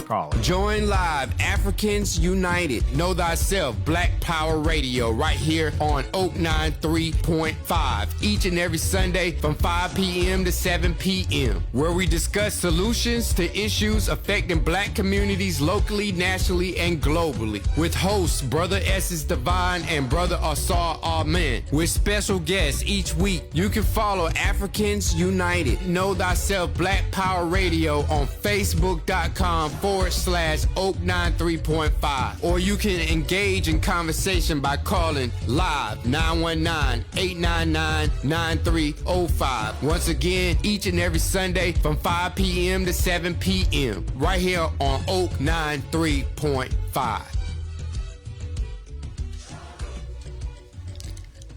caller. Join live Africans United. Know Thyself Black Power Radio right here on Oak 93.5 each and every Sunday from 5 p.m. to 7 p.m. where we discuss solutions to issues affecting black communities locally, nationally, and globally with hosts Brother Essence Divine and Brother Asar Amen with special guests each week. You can follow Africans United. Know Thyself Black Power Radio on Facebook.com/Oak 93.5. Or you can engage in conversation by calling live 919-899-9305. Once again, each and every Sunday from 5 p.m. to 7 p.m. right here on Oak 93.5.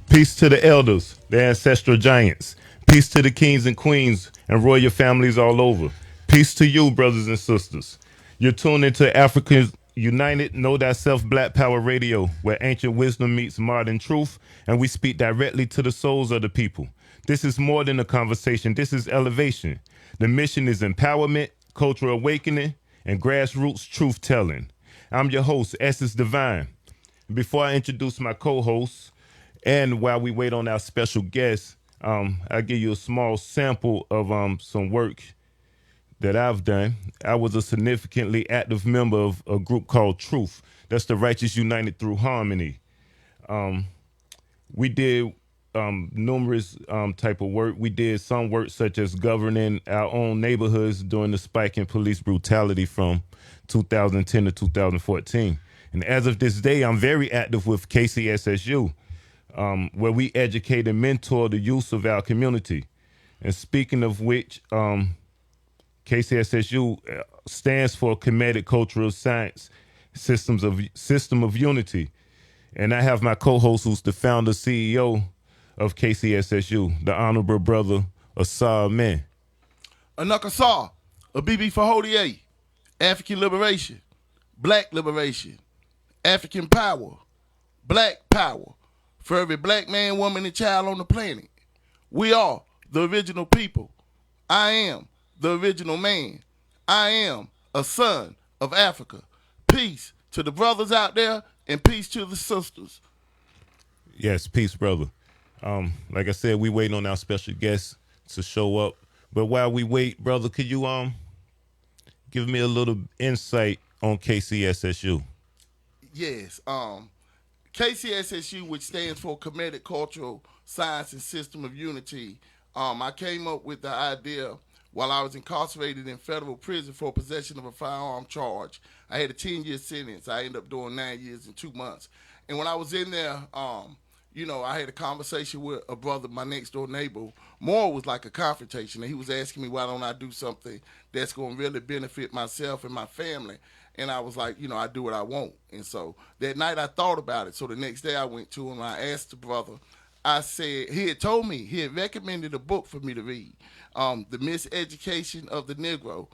Peace to the elders, the ancestral giants. Peace to the kings and queens and royal families all over. Peace to you, brothers and sisters. You're tuned into Africans United, Know Thyself Black Power Radio, where ancient wisdom meets modern truth, and we speak directly to the souls of the people. This is more than a conversation. This is elevation. The mission is empowerment, cultural awakening, and grassroots truth-telling. I'm your host, Essence Divine. Before I introduce my co-hosts, and while we wait on our special guest, I'll give you a small sample of some work that I've done. I was a significantly active member of a group called Truth. That's the Righteous United Through Harmony. We did numerous type of work. We did some work such as governing our own neighborhoods during the spike in police brutality from 2010 to 2014. And as of this day, I'm very active with KCSSU. Where we educate and mentor the youth of our community. And speaking of which, KCSSU stands for Comedic Cultural Science System of Unity. And I have my co-host who's the founder, CEO of KCSSU, the Honorable Brother Asar Men. Anakasar, a BB for Hodier, African liberation, black liberation, African power, black power. For every black man, woman, and child on the planet. We are the original people. I am the original man. I am a son of Africa. Peace to the brothers out there and peace to the sisters. Yes, peace, brother. Like I said, we waiting on our special guest to show up. But while we wait, brother, could you give me a little insight on KCSSU? Yes. KCSSU, which stands for Comedic Cultural Science and System of Unity, I came up with the idea while I was incarcerated in federal prison for possession of a firearm charge. I had a 10-year sentence. I ended up doing 9 years and 2 months. And when I was in there, I had a conversation with a brother, my next door neighbor. More was like a confrontation. And he was asking me, why don't I do something that's going to really benefit myself and my family? And I was like, I do what I want. And so that night I thought about it. So the next day I went to him. I asked the brother, I said, he had told me, he had recommended a book for me to read, The Miseducation of the Negro,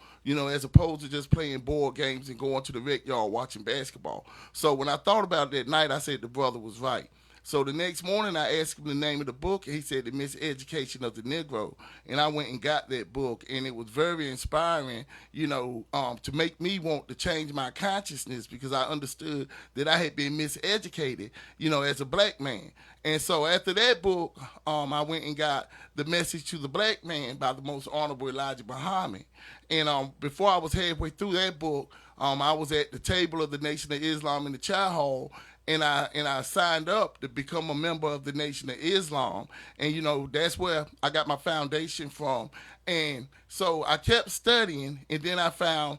as opposed to just playing board games and going to the rec yard watching basketball. So when I thought about it that night, I said the brother was right. So the next morning, I asked him the name of the book, and he said The Miseducation of the Negro. And I went and got that book, and it was very inspiring, to make me want to change my consciousness because I understood that I had been miseducated, as a black man. And so after that book, I went and got The Message to the Black Man by the Most Honorable Elijah Muhammad. And before I was halfway through that book, I was at the table of the Nation of Islam in the Chow Hall, and I signed up to become a member of the Nation of Islam. And, that's where I got my foundation from. And so I kept studying, and then I found,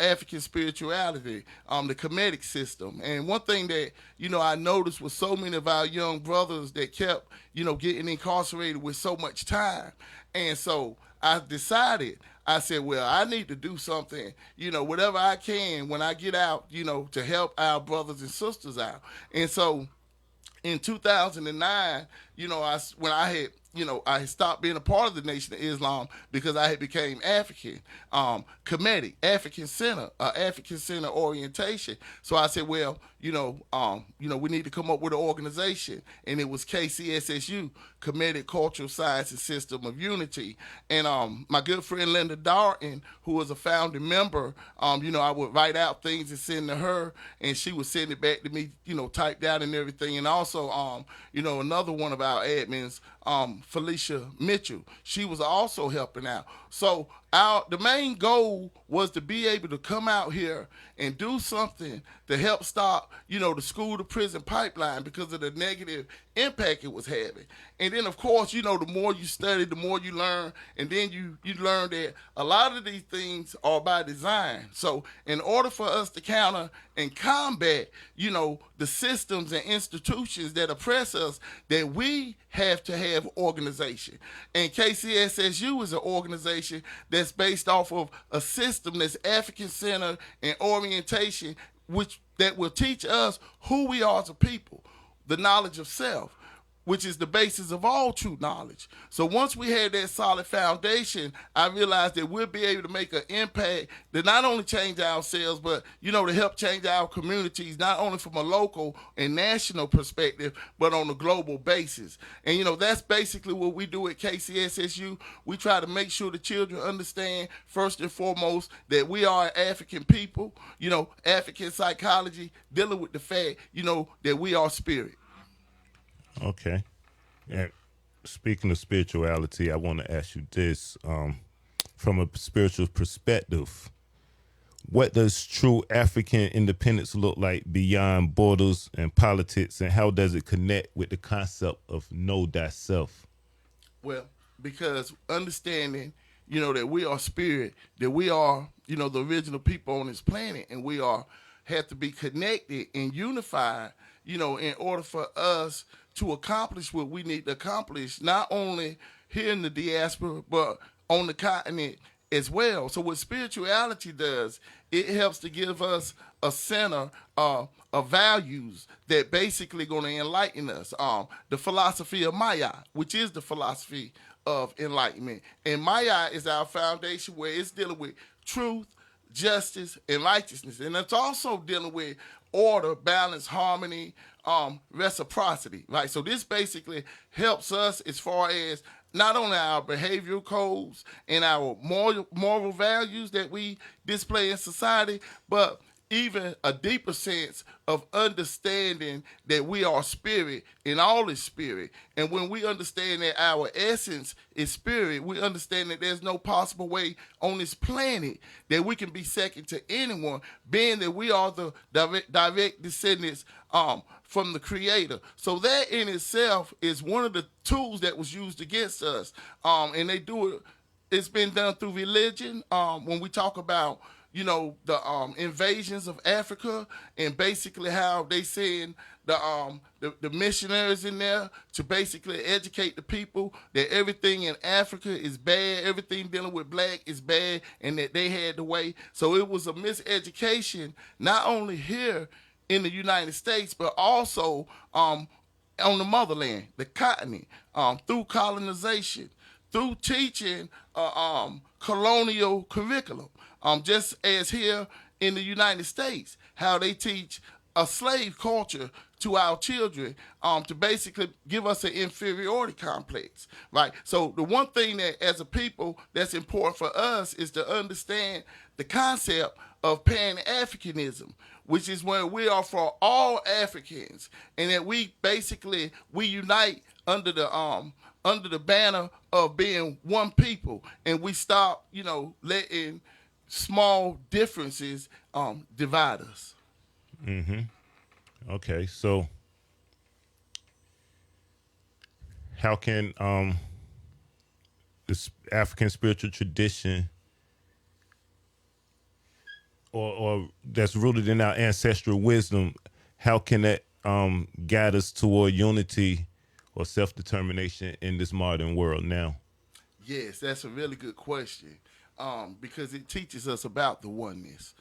African spirituality, the Kemetic system. And one thing that, I noticed was so many of our young brothers that kept, getting incarcerated with so much time. And so I decided, I said, well, I need to do something, whatever I can when I get out, to help our brothers and sisters out. And so in 2009, when I had I had stopped being a part of the Nation of Islam because I had became African. Kemetic, African Center, African Center orientation. So I said, well, we need to come up with an organization, and it was KCSSU, Kemetic Cultural Science and System of Unity. And my good friend Linda Darton, who was a founding member, I would write out things and send to her, and she would send it back to me, typed out and everything. And also, another one of our admins, Felicia Mitchell, she was also helping out. So the main goal was to be able to come out here and do something to help stop, the school to prison pipeline because of the negative impact it was having. And then, of course, the more you study, the more you learn, and then you learn that a lot of these things are by design. So in order for us to counter and combat, the systems and institutions that oppress us, that we have to have organization. And KCSSU is an organization that's based off of a system that's African-centered and orientation, that will teach us who we are as a people, the knowledge of self, which is the basis of all true knowledge. So once we had that solid foundation, I realized that we'll be able to make an impact that not only change ourselves, but, to help change our communities, not only from a local and national perspective, but on a global basis. And, that's basically what we do at KCSSU. We try to make sure the children understand, first and foremost, that we are African people, African psychology, dealing with the fact, that we are spirit. Okay. And speaking of spirituality, I want to ask you this. From a spiritual perspective, what does true African independence look like beyond borders and politics, and how does it connect with the concept of know thyself? Well, because understanding, that we are spirit, that we are, the original people on this planet, and we have to be connected and unified, in order for us to accomplish what we need to accomplish, not only here in the diaspora, but on the continent as well. So what spirituality does, it helps to give us a center of values that basically going to enlighten us. The philosophy of Maya, which is the philosophy of enlightenment. And Maya is our foundation, where it's dealing with truth, justice, and righteousness. And it's also dealing with order, balance, harmony, reciprocity, right? So this basically helps us as far as not only our behavioral codes and our moral values that we display in society, but even a deeper sense of understanding that we are spirit and all is spirit. And when we understand that our essence is spirit, we understand that there's no possible way on this planet that we can be second to anyone, being that we are the direct descendants from the Creator. So that in itself is one of the tools that was used against us. And they do it, it's been done through religion. When we talk about the invasions of Africa, and basically how they send the missionaries in there to basically educate the people that everything in Africa is bad, everything dealing with black is bad, and that they had the way. So it was a miseducation, not only here in the United States, but also on the motherland, the continent, through colonization, through teaching colonial curriculum. Just as here in the United States, how they teach a slave culture to our children, to basically give us an inferiority complex, right? So the one thing that as a people that's important for us is to understand the concept of Pan-Africanism, which is where we are for all Africans, and that we unite under the banner of being one people, and we stop, letting small differences divide us. Mm-hmm. Okay, so how can this African spiritual tradition, or that's rooted in our ancestral wisdom, how can that guide us toward unity or self-determination in this modern world now? Yes, that's a really good question, because it teaches us about the oneness.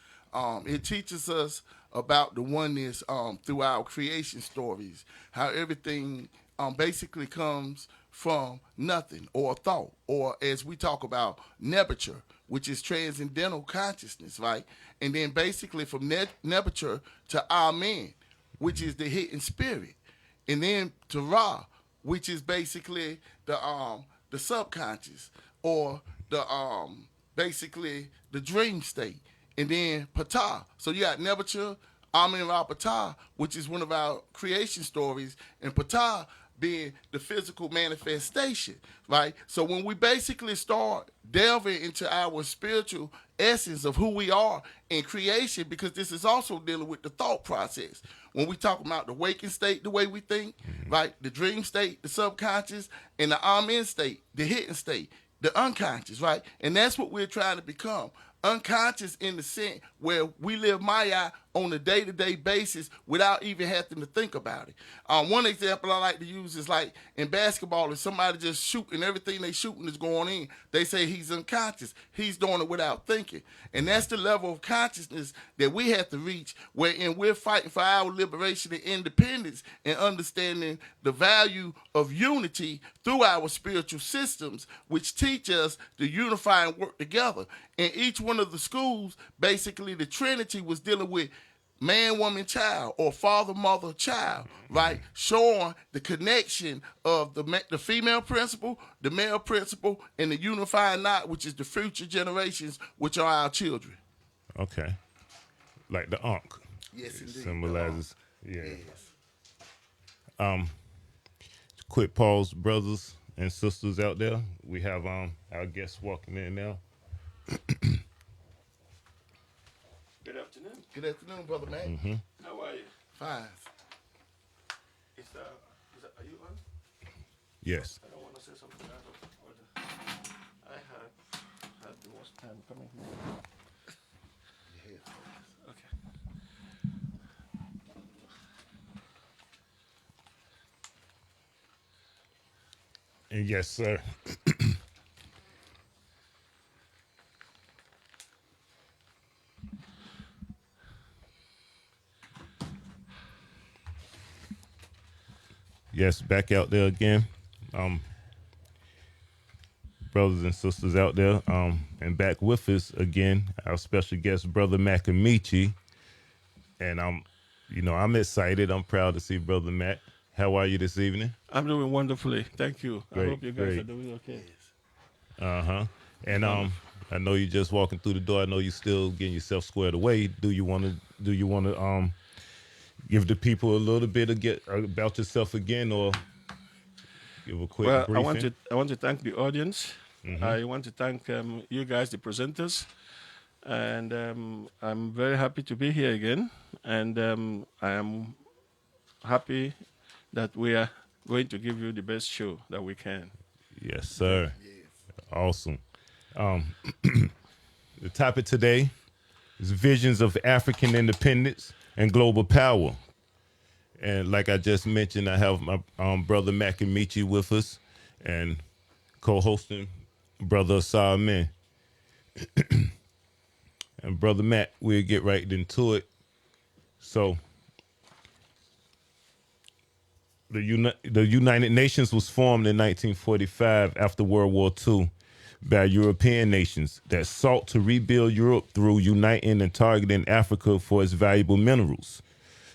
It teaches us about the oneness through our creation stories, how everything basically comes from nothing or thought, or as we talk about, nebuture, which is transcendental consciousness, right? And then basically from nebuture to Amen, which is the hidden spirit, and then to Ra, which is basically the subconscious, or the basically the dream state, and then Ptah. So you got Nebuchadnezzar, Amen Ra Ptah, which is one of our creation stories, and Ptah being the physical manifestation, right? So when we basically start delving into our spiritual essence of who we are in creation, because this is also dealing with the thought process. When we talk about the waking state, the way we think, right? The dream state, the subconscious, and the Amen state, the hidden state, the unconscious, right? And that's what we're trying to become. Unconscious in the sense where we live Maya on a day-to-day basis without even having to think about it. One example I like to use is like in basketball, if somebody just shooting, everything they shooting is going in, they say he's unconscious. He's doing it without thinking. And that's the level of consciousness that we have to reach, wherein we're fighting for our liberation and independence and understanding the value of unity through our spiritual systems, which teach us to unify and work together. In each one of the schools, basically the Trinity was dealing with man, woman, child, or father, mother, child, right? Showing the connection of the female principle, the male principle, and the unifying knot, which is the future generations, which are our children. Okay. Like the Ankh. Yes, indeed. Symbolizes, yeah. Yes. Quick pause, brothers and sisters out there. We have our guests walking in now. Good afternoon. Good afternoon, Brother Matt. How are you? Fine. Are you on? Yes. I don't want to say something out of order. I had the worst time coming here. Okay. And yes, sir. Yes, back out there again. Brothers and sisters out there. And back with us again, our special guest, Brother Amaechi. And I'm excited. I'm proud to see Brother Mac. How are you this evening? I'm doing wonderfully. Thank you. I Great, hope you guys great. are doing okay. Uh-huh. And I know you're just walking through the door. I know you're still getting yourself squared away. Do you want to give the people a little bit about yourself again, or give a quick Well, briefing? I want to thank the audience. I want to thank you guys, the presenters, and I'm very happy to be here again. And I am happy that we are going to give you the best show that we can. Yes, sir. Awesome. The topic today is visions of African independence and global power. And like I just mentioned, I have my brother Amaechi with us, and co-hosting brother Amen. And brother Matt, we'll get right into it. So the United Nations was formed in 1945 after World War II by European nations that sought to rebuild Europe through uniting and targeting Africa for its valuable minerals.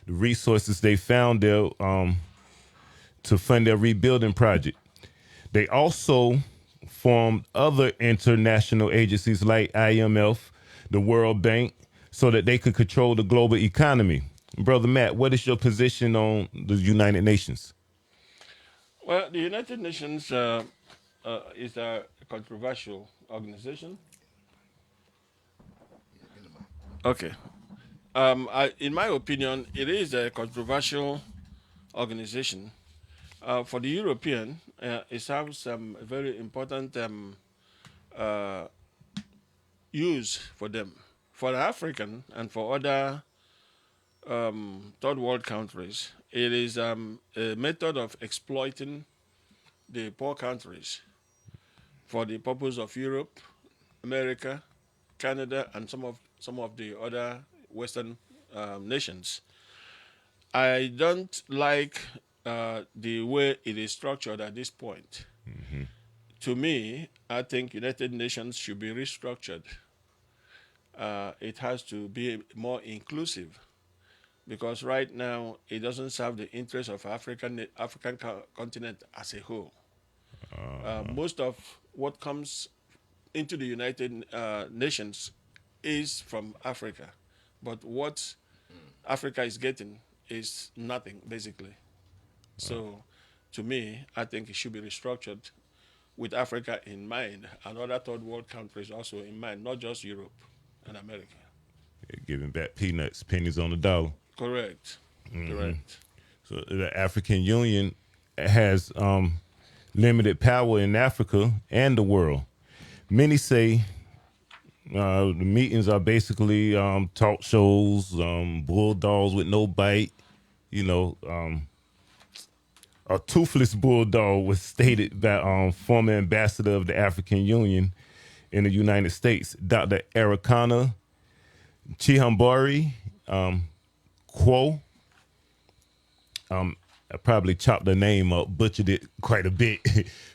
The resources they found there to fund their rebuilding project. They also formed other international agencies like IMF, the World Bank, so that they could control the global economy. Brother Matt, what is your position on the United Nations? Well, the United Nations is a controversial organization. Okay. In my opinion, it is a controversial organization. For the European, it serves some very important use for them. For the African and for other third world countries, it is a method of exploiting the poor countries for the purpose of Europe, America, Canada, and some of the other Western nations. I don't like the way it is structured at this point. To me, I think United Nations should be restructured. It has to be more inclusive because right now it doesn't serve the interests of African continent as a whole. Most of what comes into the United Nations is from Africa, but what Africa is getting is nothing basically. So, to me, I think it should be restructured with Africa in mind and other third world countries also in mind, not just Europe and America. Giving back peanuts, pennies on the dollar. Correct. Correct. So the African Union has limited power in Africa and the world. Many say the meetings are basically talk shows, bulldogs with no bite. You know, a toothless bulldog was stated by former ambassador of the African Union in the United States, Dr. Arikana Chihambari Quo. I probably chopped the name up, butchered it quite a bit,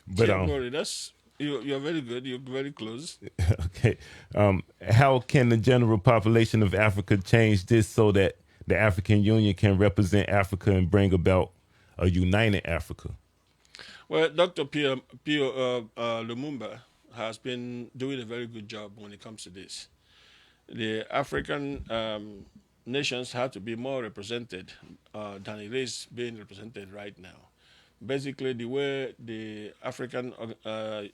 but Don't worry, that's you're very good. You're very close. okay. How can the general population of Africa change this so that the African Union can represent Africa and bring about a united Africa? Well, Dr. Pio Lumumba has been doing a very good job when it comes to this. The African nations have to be more represented than it is being represented right now. Basically, the way the African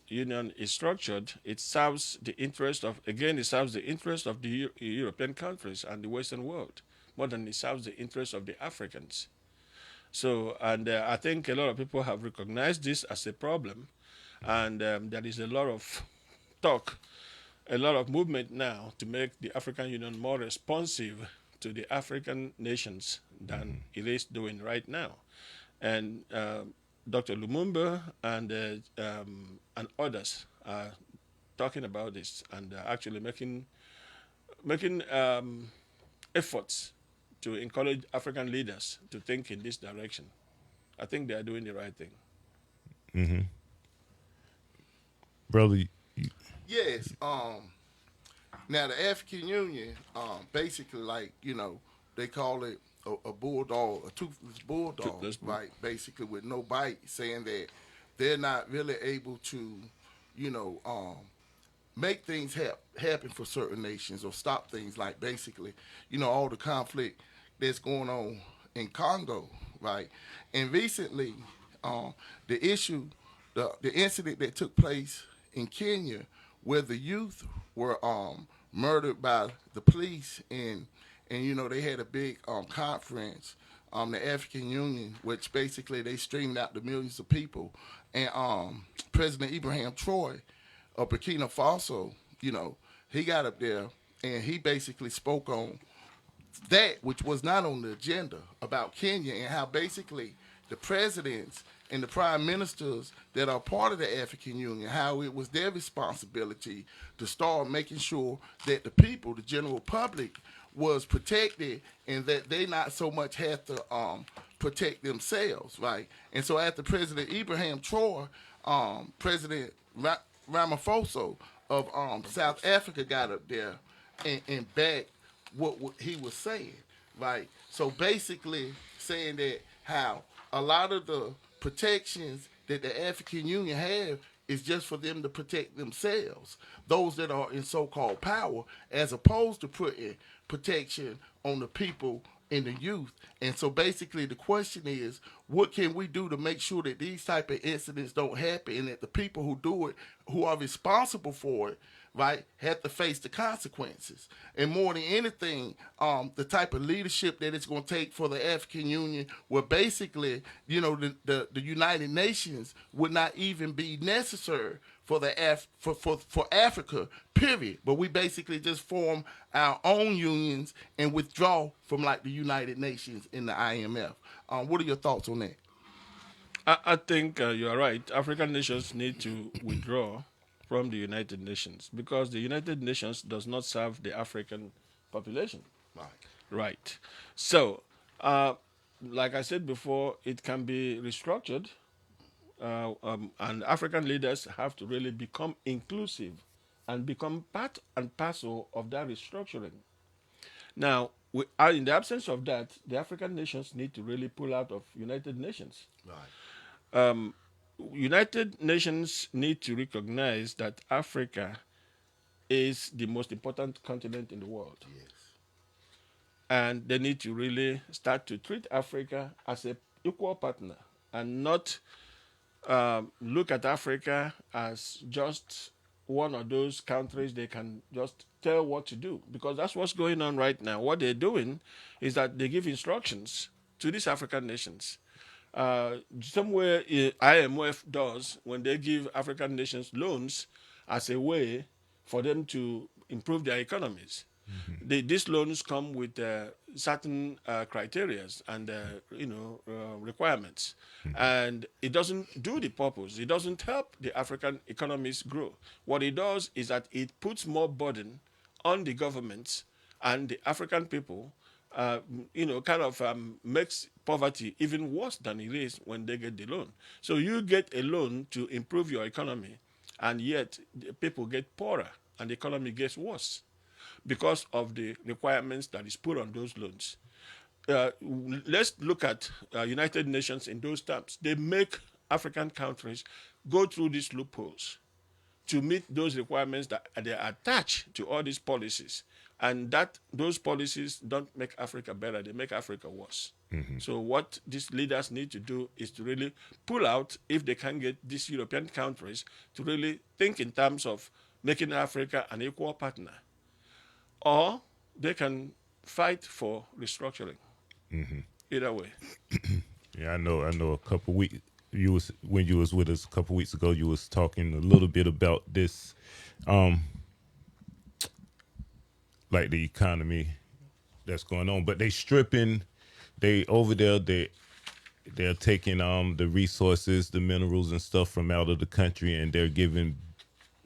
Union is structured, it serves the interest of, again, it serves the interest of the European countries and the Western world more than it serves the interest of the Africans. So, and I think a lot of people have recognized this as a problem, and there is a lot of talk, a lot of movement now to make the African Union more responsive to the African nations than it is doing right now. And Dr. Lumumba and others are talking about this and actually making efforts to encourage African leaders to think in this direction. I think they are doing the right thing. Brother, Yes. Now the African Union, basically, like they call it a bulldog, a toothless bulldog, right? Basically, with no bite, saying that they're not really able to, you know, make things happen for certain nations or stop things like basically, all the conflict that's going on in Congo, right? And recently, the issue, the incident that took place in Kenya, where the youth were murdered by the police, and they had a big conference, the African Union, which basically they streamed out to millions of people, and President Ibrahim Troy of Burkina Faso, he got up there and he basically spoke on that which was not on the agenda about Kenya, and how basically the presidents and the prime ministers that are part of the African Union, how it was their responsibility to start making sure that the people, the general public, was protected, and that they not so much had to protect themselves, right? And so after President Ibrahim Troy, President Ramaphosa of South Africa got up there and backed what he was saying, right? So basically saying that how a lot of the protections that the African Union have is just for them to protect themselves, those that are in so-called power, as opposed to putting protection on the people and the youth. And so basically the question is, what can we do to make sure that these type of incidents don't happen, and that the people who do it, who are responsible for it, right, have to face the consequences? And more than anything, the type of leadership that it's going to take for the African Union, where basically, the United Nations would not even be necessary for for Africa, period. But we basically just form our own unions and withdraw from like the United Nations and the IMF. What are your thoughts on that? I think you are right. African nations need to withdraw from the United Nations because the United Nations does not serve the African population. Right. Right. So, like I said before, it can be restructured, and African leaders have to really become inclusive and become part and parcel of that restructuring. Now, in the absence of that, the African nations need to really pull out of United Nations. Right. Um, United Nations need to recognize that Africa is the most important continent in the world. Yes. And they need to really start to treat Africa as an equal partner and not look at Africa as just one of those countries they can just tell what to do, because that's what's going on right now. What they're doing is that they give instructions to these African nations. Somewhere IMF does when they give African nations loans as a way for them to improve their economies. These loans come with certain criteria and requirements, and it doesn't do the purpose. It doesn't help the African economies grow. What it does is that it puts more burden on the governments and the African people. Kind of makes poverty even worse than it is when they get the loan. So you get a loan to improve your economy, and yet the people get poorer and the economy gets worse because of the requirements that is put on those loans. Let's look at United Nations in those terms. They make African countries go through these loopholes to meet those requirements that they attach to all these policies, and that those policies don't make Africa better; they make Africa worse. So what these leaders need to do is to really pull out, if they can get these European countries to really think in terms of making Africa an equal partner, or they can fight for restructuring. Either way. Yeah, I know. A couple weeks when you was with us a couple weeks ago, you was talking a little bit about this, like the economy that's going on. But they over there. They're taking the resources, the minerals and stuff from out of the country, and they're giving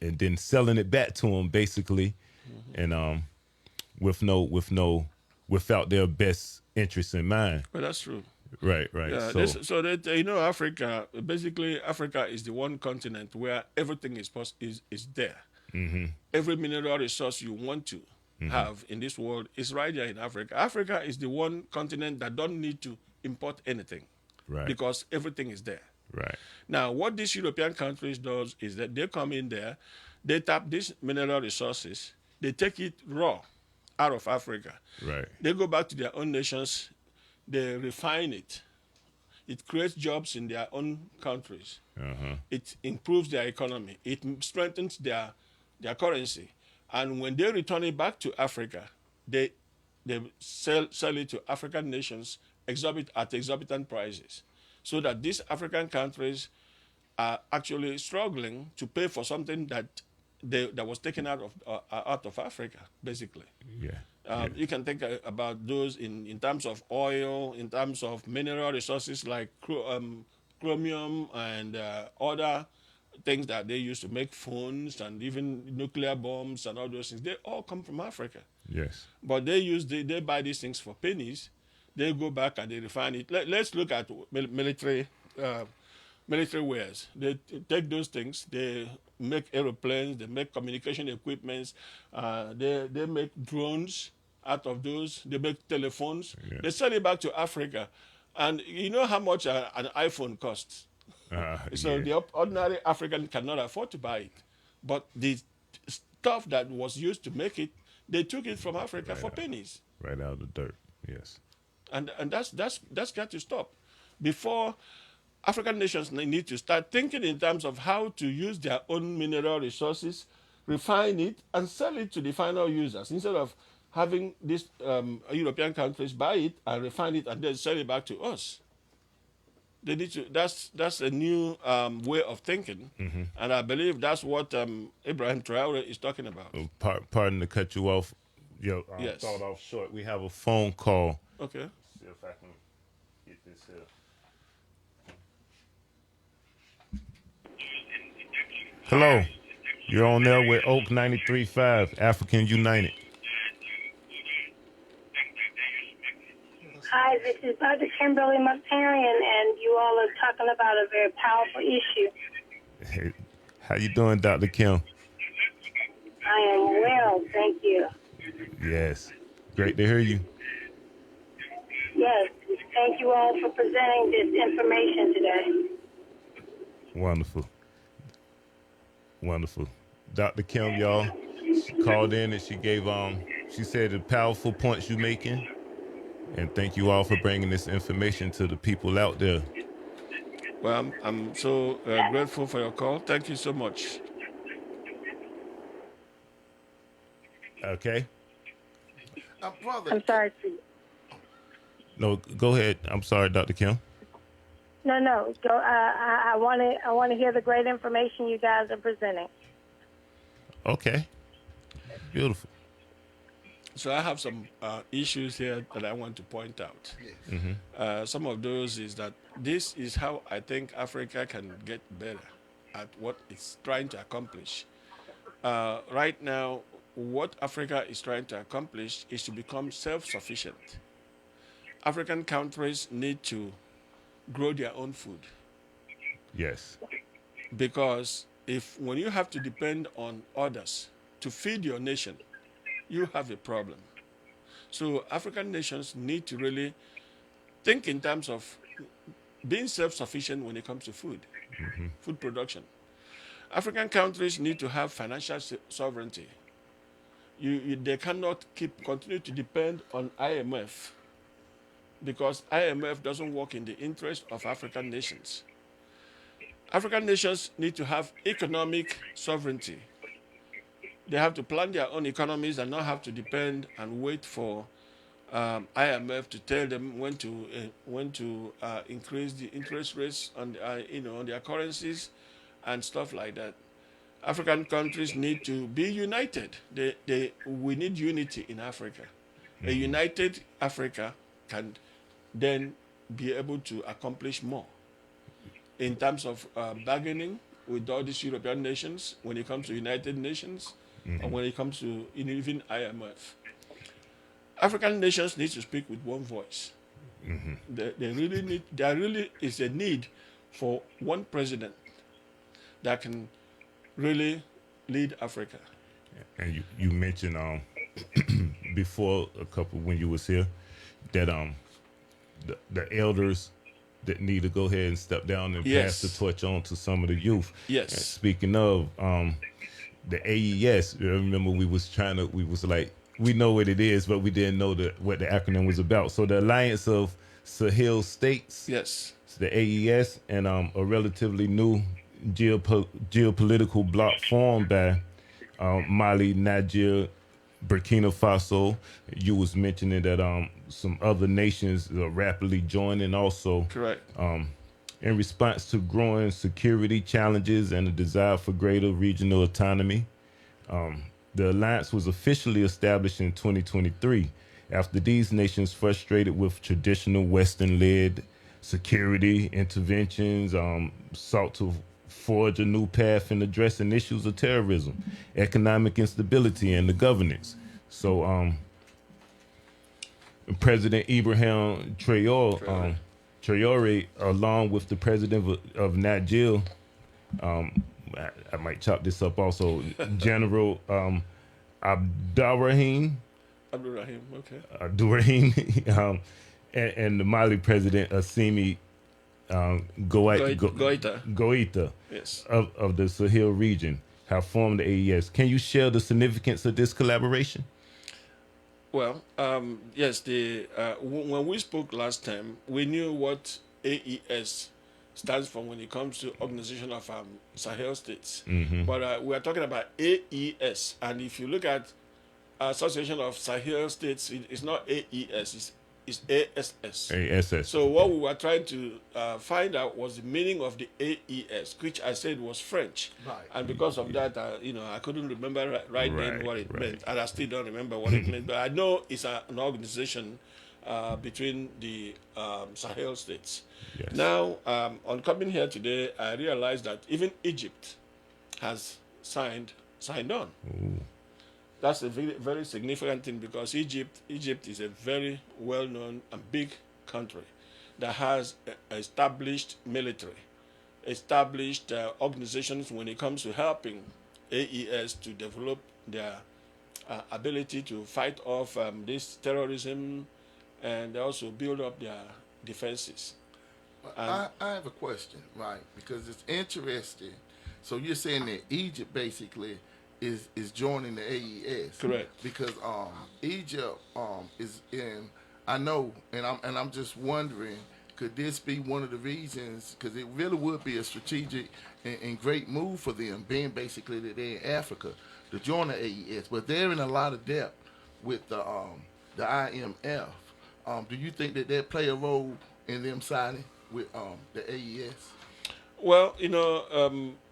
and then selling it back to them basically, and without their best interests in mind. But that's true. Right. Yeah, so that Africa, basically Africa is the one continent where everything is there. Every mineral resource you want to have in this world is right there in Africa. Africa is the one continent that don't need to import anything, Right. because everything is there. Right. Now, what these European countries does is that they come in there, they tap these mineral resources, they take it raw out of Africa. Right. They go back to their own nations, they refine it. It creates jobs in their own countries. It improves their economy. It strengthens their currency. And when they return it back to Africa, they sell it to African nations at exorbitant prices, so that these African countries are actually struggling to pay for something that was taken out of Africa, basically. Yeah. You can think about those in terms of oil, in terms of mineral resources like chromium and other things that they use to make phones and even nuclear bombs and all those things. They all come from Africa. Yes. But they buy these things for pennies. They go back and they refine it. Let's look at military wares. They take those things. They make aeroplanes. They make communication equipments. They make drones out of those. They make telephones. Yeah. They sell it back to Africa. And you know how much an iPhone costs. So Yeah. the ordinary African cannot afford to buy it. But the stuff that was used to make it, they took it from Africa for pennies. Right out of the dirt. Yes. And that's got to stop. Before, African nations need to start thinking in terms of how to use their own mineral resources, refine it, and sell it to the final users, instead of having these European countries buy it and refine it and then sell it back to us. They need to. That's a new way of thinking, and I believe that's what Ibrahim Traore is talking about. Pardon to cut you off. Yo, Yes. thought off short. We have a phone call. Okay. See if I can get this here. Hello. You're on there with Oak 93.5, African United. Hi, this is Dr. Kimberly McParian, and you all are talking about a very powerful issue. Hey, how you doing, Dr. Kim? I am well, thank you. Yes. Great to hear you. Yes, thank you all for presenting this information today. Wonderful. Wonderful. Dr. Kim, y'all, she called in and she said the powerful points you making. And thank you all for bringing this information to the people out there. Well, I'm so grateful for your call. Thank you so much. Okay? Brother, I'm sorry. No, go ahead. I'm sorry, Dr. Kim. No. Go. I want to hear the great information you guys are presenting. Okay. Beautiful. So I have some issues here that I want to point out. yes. Some of those is that this is how I think Africa can get better at what it's trying to accomplish. Right now, what Africa is trying to accomplish is to become self-sufficient. African countries need to grow their own food Yes. because if when you have to depend on others to feed your nation, you have a problem. So African nations need to really think in terms of being self-sufficient when it comes to food production. African countries need to have financial sovereignty. They cannot continue to depend on IMF because IMF doesn't work in the interest of African nations. African nations need to have economic sovereignty. They have to plan their own economies and not have to depend and wait for IMF to tell them when to increase the interest rates on on their currencies and stuff like that. African countries need to be united. We need unity in Africa. A united Africa can then be able to accomplish more in terms of bargaining with all these European nations when it comes to United Nations or when it comes to even IMF. African nations need to speak with one voice. There really is a need for one president that can really lead Africa. And you mentioned before a couple when you was here that the elders that need to go ahead and step down and Yes. pass the torch on to some of the youth. Yes. And speaking of the AES, I remember we was like, we know what it is, but we didn't know what the acronym was about. So the Alliance of Sahel States, Yes. the AES, and a relatively new geopolitical bloc formed by Mali, Niger, Burkina Faso. You was mentioning that some other nations are rapidly joining also. Correct. In response to growing security challenges and a desire for greater regional autonomy. The alliance was officially established in 2023 after these nations, frustrated with traditional Western-led security interventions, sought to forge a new path in addressing issues of terrorism, economic instability, and the governance. So President Ibrahim Traore, along with the president of Niger, I might chop this up also, General Abdurrahim, Okay. and the Mali president Assimi Goita Yes. of the Sahel region have formed the AES. Can you share the significance of this collaboration? Well, yes. When we spoke last time, we knew what AES stands for when it comes to Organization of Sahel States. But we are talking about AES, and if you look at Association of Sahel States, it's not AES, it's ASS. ASS. So what we were trying to find out was the meaning of the AES, which I said was French. Right. And because of that, I couldn't remember right then what it meant, and I still don't remember what it meant. But I know it's an organization between the Sahel states. Yes. Now, on coming here today, I realized that even Egypt has signed on. That's a very, very significant thing because Egypt is a very well-known and big country that has established military, established organizations when it comes to helping AES to develop their ability to fight off this terrorism and also build up their defenses. I have a question, right? Because it's interesting. So you're saying that Egypt basically is joining the AES, Correct. Because Egypt is in. I know, and I'm just wondering, could this be one of the reasons? Because it really would be a strategic and great move for them, being basically that they're in Africa to join the AES, but they're in a lot of depth with the IMF. Do you think that play a role in them signing with the AES? Well,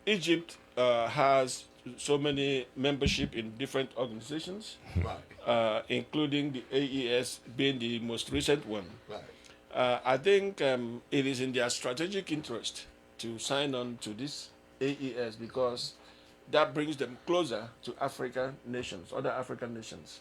Egypt has so many membership in different organizations, Right. including the AES being the most recent one. Right. I think it is in their strategic interest to sign on to this AES because that brings them closer to African nations, other African nations.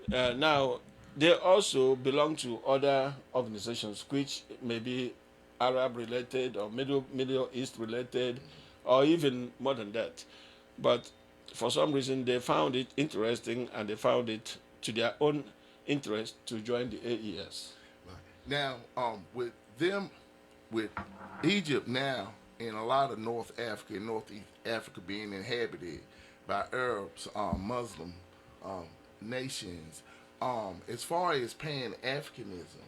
Right. Now, they also belong to other organizations which may be Arab related or Middle East related, or even more than that. But for some reason, they found it interesting and they found it to their own interest to join the AES. Now, with them, with Egypt now, and a lot of North Africa and Northeast Africa being inhabited by Arabs, Muslim nations, as far as Pan-Africanism,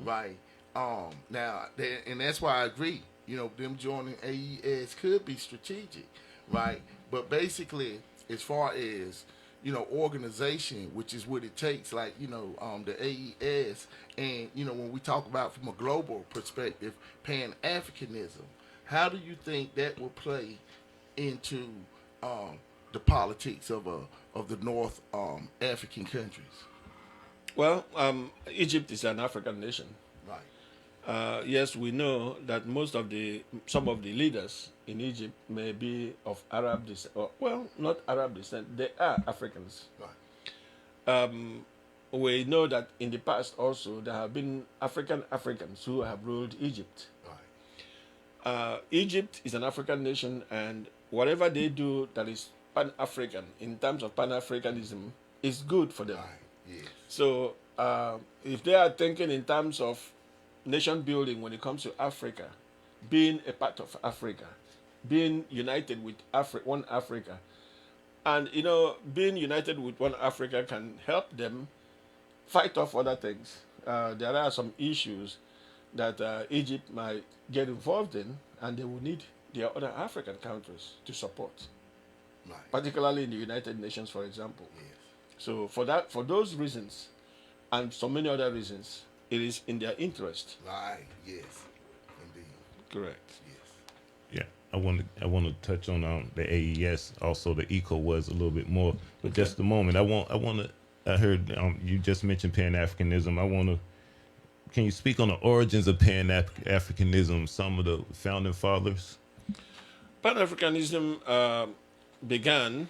right? Now, and that's why I agree. Them joining AES could be strategic, right? But basically, as far as organization, which is what it takes, like, the AES, and, when we talk about from a global perspective, Pan-Africanism, how do you think that will play into the politics of the North African countries? Well, Egypt is an African nation. Right. Yes, we know that some of the leaders in Egypt may be of Arab descent, or, well, not Arab descent, they are Africans. Right. We know that in the past also there have been Africans who have ruled Egypt. Right. Egypt is an African nation, and whatever they do that is Pan-African, in terms of Pan-Africanism, is good for them. Right. Yes. So if they are thinking in terms of nation building when it comes to Africa, being a part of Africa, being united with one Africa, and being united with one Africa can help them fight off other things. There are some issues that Egypt might get involved in, and they will need their other African countries to support, Right. particularly in the United Nations, for example. Yes. So for those reasons, and so many other reasons, it is in their interest. Right. Yes. Indeed. Correct. Yes. Yeah, I want to touch on the AES, also the ECOWAS a little bit more, but just a moment. I heard you just mentioned Pan-Africanism. Can you speak on the origins of Pan-Africanism? Some of the founding fathers. Pan-Africanism began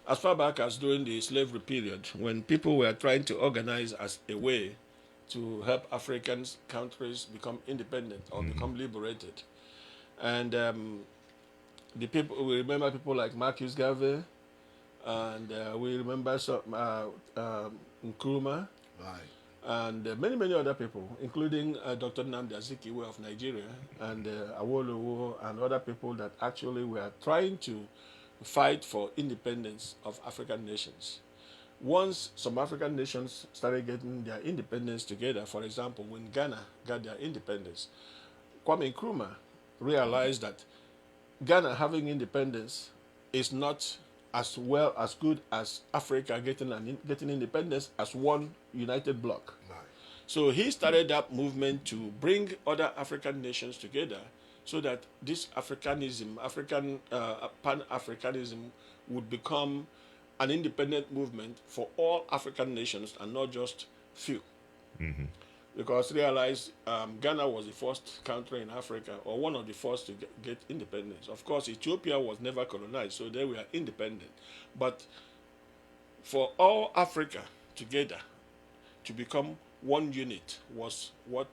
as far back as during the slavery period, when people were trying to organize as a way to help African countries become independent or become liberated. And we remember people like Marcus Garvey, and we remember Nkrumah, Right. and many, many other people, including Dr. Nnamdi Azikiwe of Nigeria, and Awolowo, and other people that actually were trying to fight for independence of African nations. Once some African nations started getting their independence together, for example, when Ghana got their independence, Kwame Nkrumah realized that Ghana having independence is not as good as Africa getting independence as one united bloc. Right. So he started that movement to bring other African nations together so that this Pan-Africanism would become an independent movement for all African nations and not just few. Mm-hmm. Because realize Ghana was the first country in Africa, or one of the first to get independence. Of course, Ethiopia was never colonized, so they were independent. But for all Africa together to become one unit was what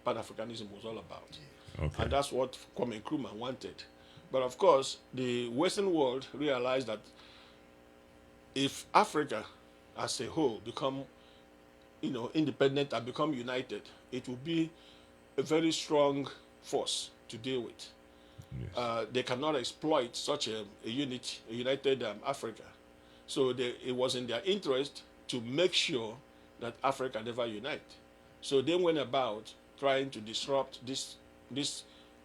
Pan-Africanism was all about. Okay. And that's what Kwame Nkrumah wanted. But of course, the Western world realized that if Africa as a whole become, independent and become united, it will be a very strong force to deal with. Yes. They cannot exploit such a united Africa. So it was in their interest to make sure that Africa never unite. So they went about trying to disrupt this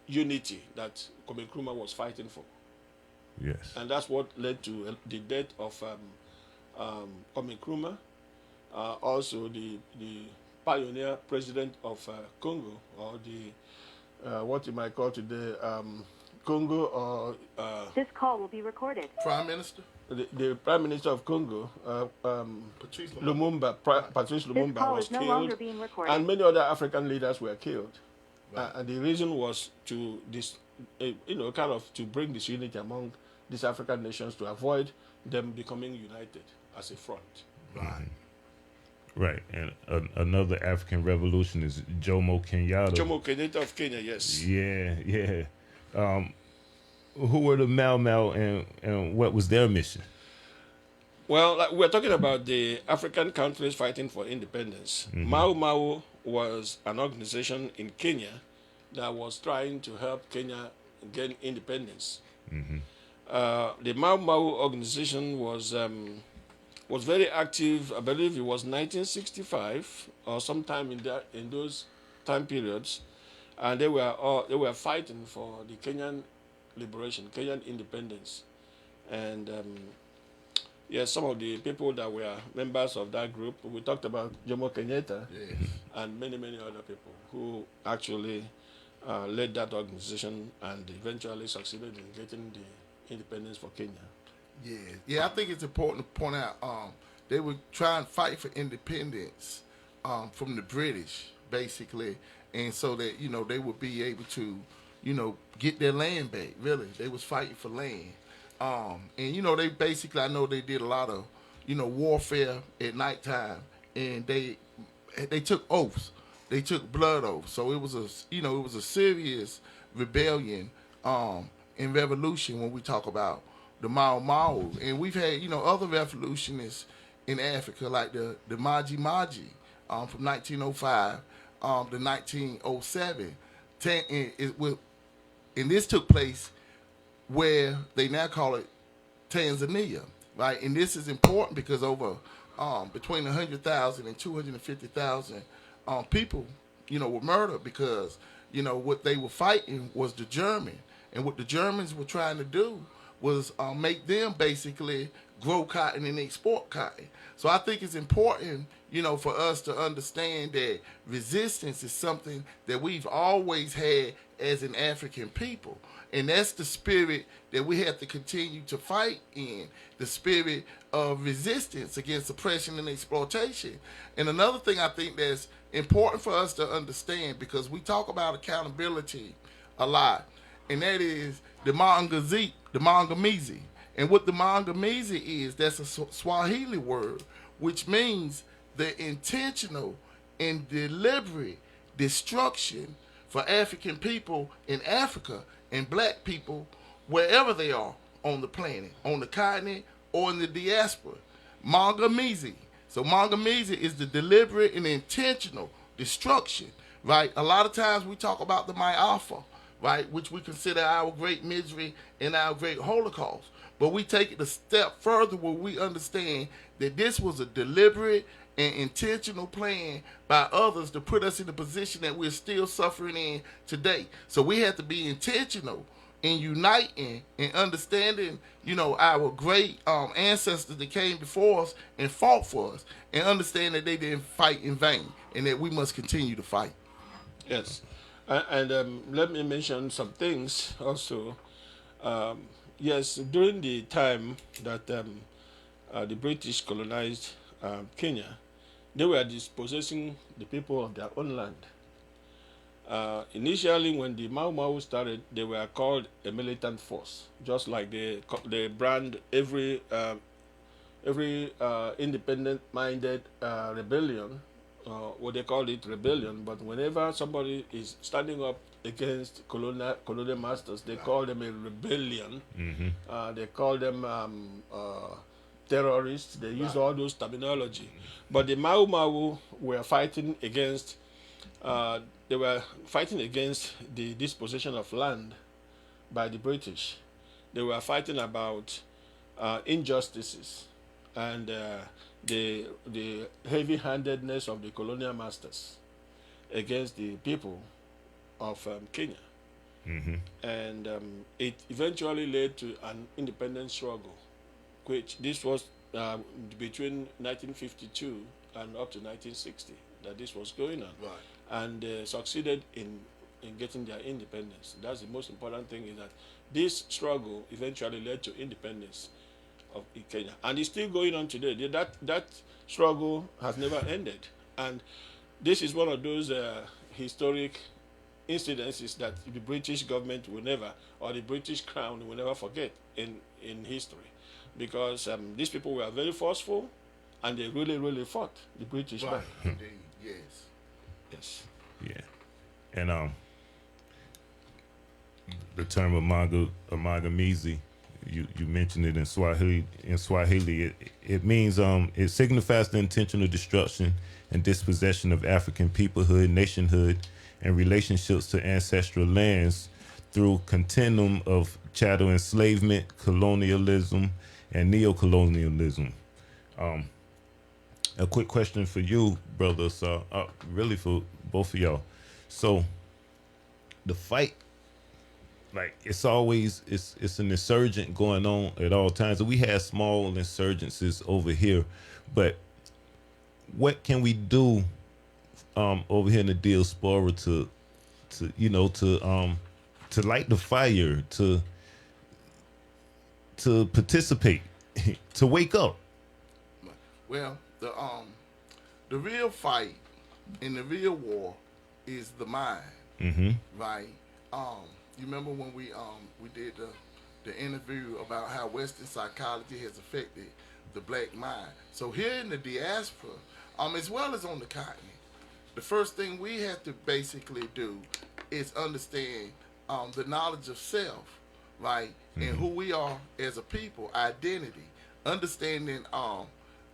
unity that Kwame Nkrumah was fighting for. Yes. And that's what led to the death of Kwame Nkrumah, also the pioneer president of Congo, or the what you might call today Congo, or This call will be recorded. Prime Minister the prime minister of Congo, Patrice Lumumba. Patrice This Lumumba call was is no killed, longer being recorded. and many other African leaders were killed. Right. And the reason was to kind of to bring this unity among these African nations to avoid them becoming united as a front. Right. Right. And another African revolution is Jomo Kenyatta. Jomo Kenyatta of Kenya, yes. Yeah. Who were the Mau Mau, and what was their mission? Well, like we're talking about the African countries fighting for independence. Mau Mau was an organization in Kenya that was trying to help Kenya gain independence. The Mau Mau organization was very active. I believe it was 1965 or sometime in those time periods, and they were fighting for the Kenyan liberation, Kenyan independence, and yes, some of the people that were members of that group. We talked about Jomo Kenyatta, Yes. and many other people who actually led that organization and eventually succeeded in getting the independence for Kenya. Yeah. I think it's important to point out they would try and fight for independence from the British, basically, and so that they would be able to get their land back. Really, they was fighting for land, and they basically, I know they did a lot of warfare at nighttime, and they took oaths, they took blood oaths. So it was a serious rebellion and revolution when we talk about the Mau Mau. And we've had other revolutionists in Africa, like the Maji Maji from 1905 to 1907. And this took place where they now call it Tanzania, right? And this is important because over between 100,000 and 250,000 people, were murdered because, what they were fighting was the German. And what the Germans were trying to do was make them basically grow cotton and export cotton. So I think it's important, for us to understand that resistance is something that we've always had as an African people. And that's the spirit that we have to continue to fight in, the spirit of resistance against oppression and exploitation. And another thing I think that's important for us to understand, because we talk about accountability a lot, and that is the Maangamizi. And what the Maangamizi is, that's a Swahili word, which means the intentional and deliberate destruction for African people in Africa and black people wherever they are on the planet, on the continent or in the diaspora. Maangamizi. So Maangamizi is the deliberate and intentional destruction, right? A lot of times we talk about the Ma'afa, right, which we consider our great misery and our great Holocaust. But we take it a step further where we understand that this was a deliberate and intentional plan by others to put us in the position that we're still suffering in today. So we have to be intentional in uniting and understanding, our great ancestors that came before us and fought for us, and understand that they didn't fight in vain and that we must continue to fight. Yes. And let me mention some things also. Yes, during the time that the British colonized Kenya, they were dispossessing the people of their own land. Initially, when the Mau Mau started, they were called a militant force, just like they brand every independent-minded rebellion, what they call it rebellion, but whenever somebody is standing up against colonial masters, they call them a rebellion. They call them terrorists. They use all those terminology. But the Mau Mau were fighting against. They were fighting against the dispossession of land by the British. They were fighting about injustices and the heavy-handedness of the colonial masters against the people of Kenya. And it eventually led to an independence struggle, which this was between 1952 and up to 1960 that this was going on. And succeeded in getting their independence. That's the most important thing, is that this struggle eventually led to independence of Kenya, and it's still going on today. That struggle has never ended, and this is one of those historic incidences that the British government will never, or the British crown will never forget in history, because these people were very forceful, and they really fought the British back. Indeed, yes. Yes. Yeah. And the term amalgamizi, you mentioned it in Swahili. It means it signifies the intentional destruction and dispossession of African peoplehood, nationhood, and relationships to ancestral lands through continuum of chattel enslavement, colonialism, and neocolonialism. A quick question for you, brother. So, really for both of y'all. So, the fight, like, it's always it's an insurgent going on at all times. We have small insurgencies over here, but what can we do over here in the diaspora to light the fire, to participate, to wake up? Well, the real fight in the real war is the mind, right? You remember when we did the interview about how Western psychology has affected the black mind. So here in the diaspora, as well as on the continent, the first thing we have to basically do is understand the knowledge of self, right, and who we are as a people, identity, understanding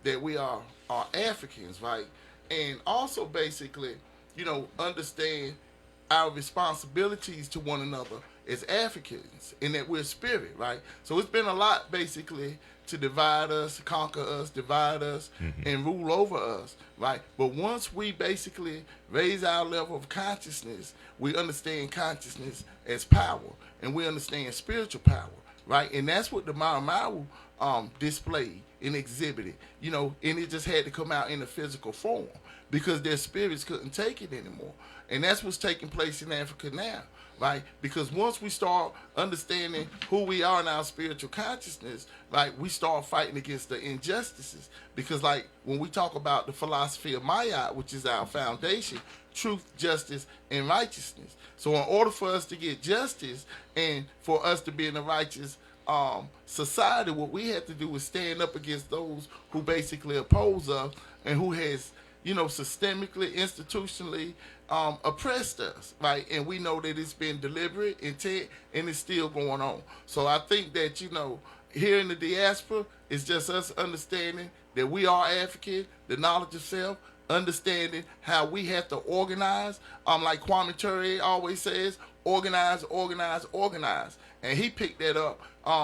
that we are Africans, right, and also basically, understand our responsibilities to one another as Africans, and that we're spirit, right? So it's been a lot basically to divide us, conquer us, divide us, and rule over us, right? But once we basically raise our level of consciousness, we understand consciousness as power, and we understand spiritual power, right? And that's what the Mau Mau displayed and exhibited, and it just had to come out in a physical form because their spirits couldn't take it anymore. And that's what's taking place in Africa now, right? Because once we start understanding who we are in our spiritual consciousness, right, we start fighting against the injustices. Because, like, when we talk about the philosophy of Maya, which is our foundation, truth, justice, and righteousness. So in order for us to get justice and for us to be in a righteous society, what we have to do is stand up against those who basically oppose us and who has, systemically, institutionally oppressed us, right? And we know that it's been deliberate, intent, and it's still going on. So I think that, here in the diaspora, it's just us understanding that we are African, the knowledge of self, understanding how we have to organize. Like Kwame Ture always says, organize, organize, organize. And he picked that up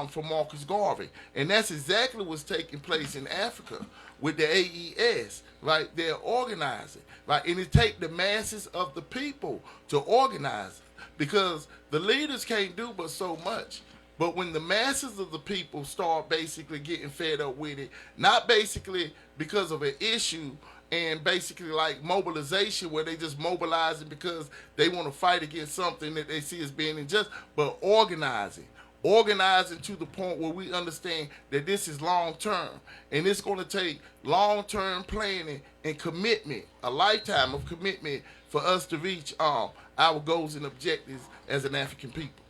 from Marcus Garvey. And that's exactly what's taking place in Africa with the AES, right? They're organizing, right? And it takes the masses of the people to organize it, because the leaders can't do but so much. But when the masses of the people start basically getting fed up with it, not basically because of an issue and basically like mobilization where they just mobilizing because they want to fight against something that they see as being unjust, but organizing to the point where we understand that this is long term, and it's going to take long term planning and commitment, a lifetime of commitment for us to reach our goals and objectives as an African people.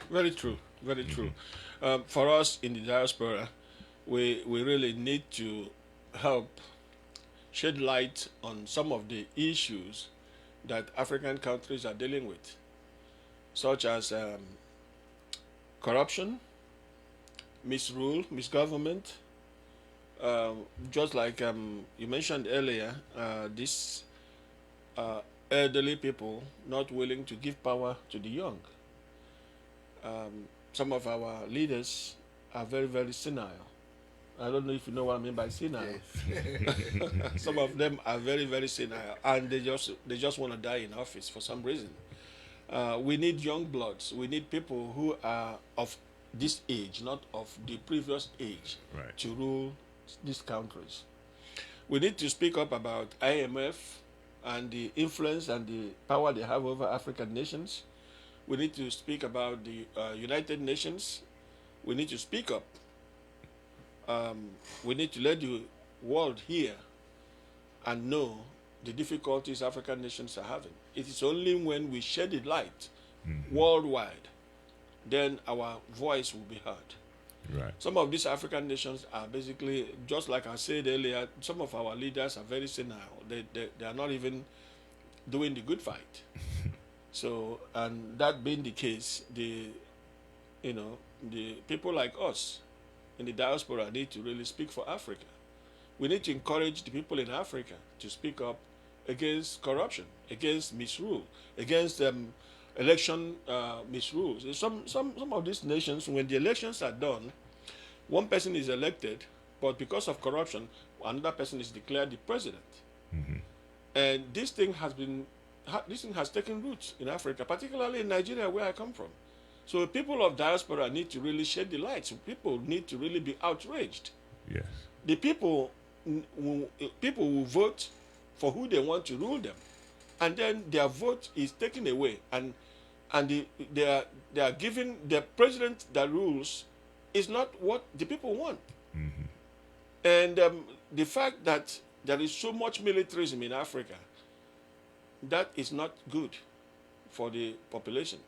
Very true. Very true. For us in the diaspora, we really need to help shed light on some of the issues that African countries are dealing with, such as corruption, misrule, misgovernment. Just like you mentioned earlier, these elderly people not willing to give power to the young. Some of our leaders are very, very senile. I don't know if you know what I mean by senile. Yes. Some of them are very, very senile, and they just want to die in office for some reason. We need young bloods. We need people who are of this age, not of the previous age, Right. to rule these countries. We need to speak up about IMF and the influence and the power they have over African nations. We need to speak about the United Nations. We need to speak up. We need to let the world hear and know the difficulties African nations are having. It is only when we shed the light worldwide, then our voice will be heard. Right. Some of these African nations are basically, just like I said earlier, some of our leaders are very senile. They are not even doing the good fight. So, and that being the case, the people like us in the diaspora need to really speak for Africa. We need to encourage the people in Africa to speak up against corruption, against misrule, against election misrules. Some of these nations, when the elections are done, one person is elected, but because of corruption, another person is declared the president. And this thing has taken roots in Africa, particularly in Nigeria, where I come from. So people of diaspora need to really shed the light. So people need to really be outraged. Yes. The people will vote for who they want to rule them, and then their vote is taken away, and they are giving the president that rules is not what the people want. And the fact that there is so much militarism in Africa, that is not good for the population.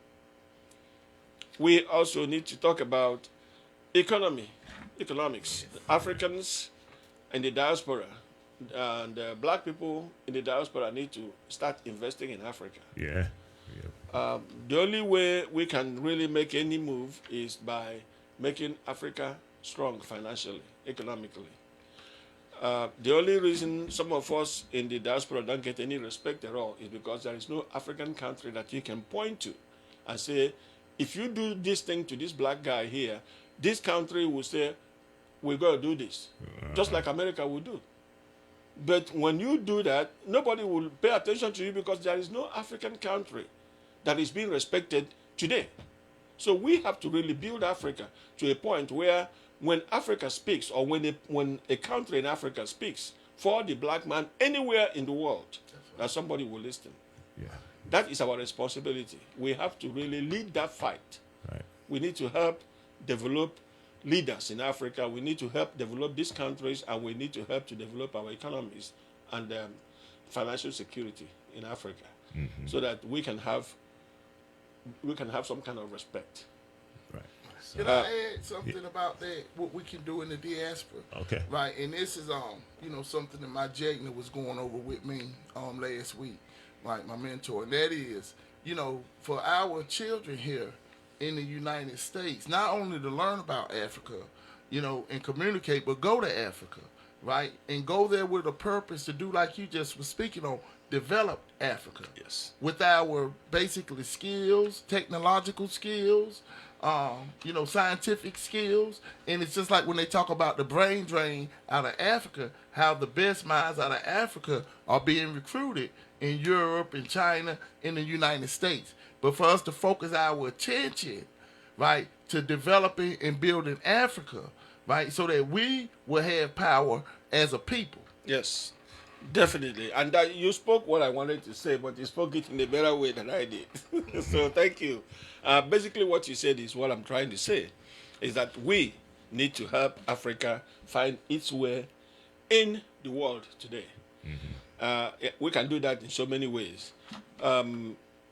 We also need to talk about economics. Africans in the diaspora and black people in the diaspora need to start investing in Africa. Yeah. The only way we can really make any move is by making Africa strong financially, economically. The only reason some of us in the diaspora don't get any respect at all is because there is no African country that you can point to and say, if you do this thing to this black guy here, this country will say, we're going to do this, just like America will do. But when you do that, nobody will pay attention to you because there is no African country that is being respected today. So we have to really build Africa to a point where when Africa speaks, or when a country in Africa speaks for the black man anywhere in the world, that somebody will listen. Yeah. That is our responsibility. We have to really lead that fight. Right. We need to help develop leaders in Africa. We need to help develop these countries, and we need to help to develop our economies and financial security in Africa, so that we can have some kind of respect. Right. Can I add something about that? What we can do in the diaspora? Okay. Right, and this is something that my Jagna was going over with me last week, right, my mentor, and that is, for our children here in the United States, not only to learn about Africa, and communicate, but go to Africa, right, and go there with a purpose to do like you just was speaking on, develop Africa. Yes. With our basically skills, technological skills, scientific skills. And it's just like when they talk about the brain drain out of Africa, how the best minds out of Africa are being recruited in Europe and China, in the United States. But for us to focus our attention, right, to developing and building Africa, right, so that we will have power as a people. Yes, definitely. And that you spoke what I wanted to say, but you spoke it in a better way than I did. So thank you. Basically, what you said is what I'm trying to say, is that we need to help Africa find its way in the world today. We can do that in so many ways.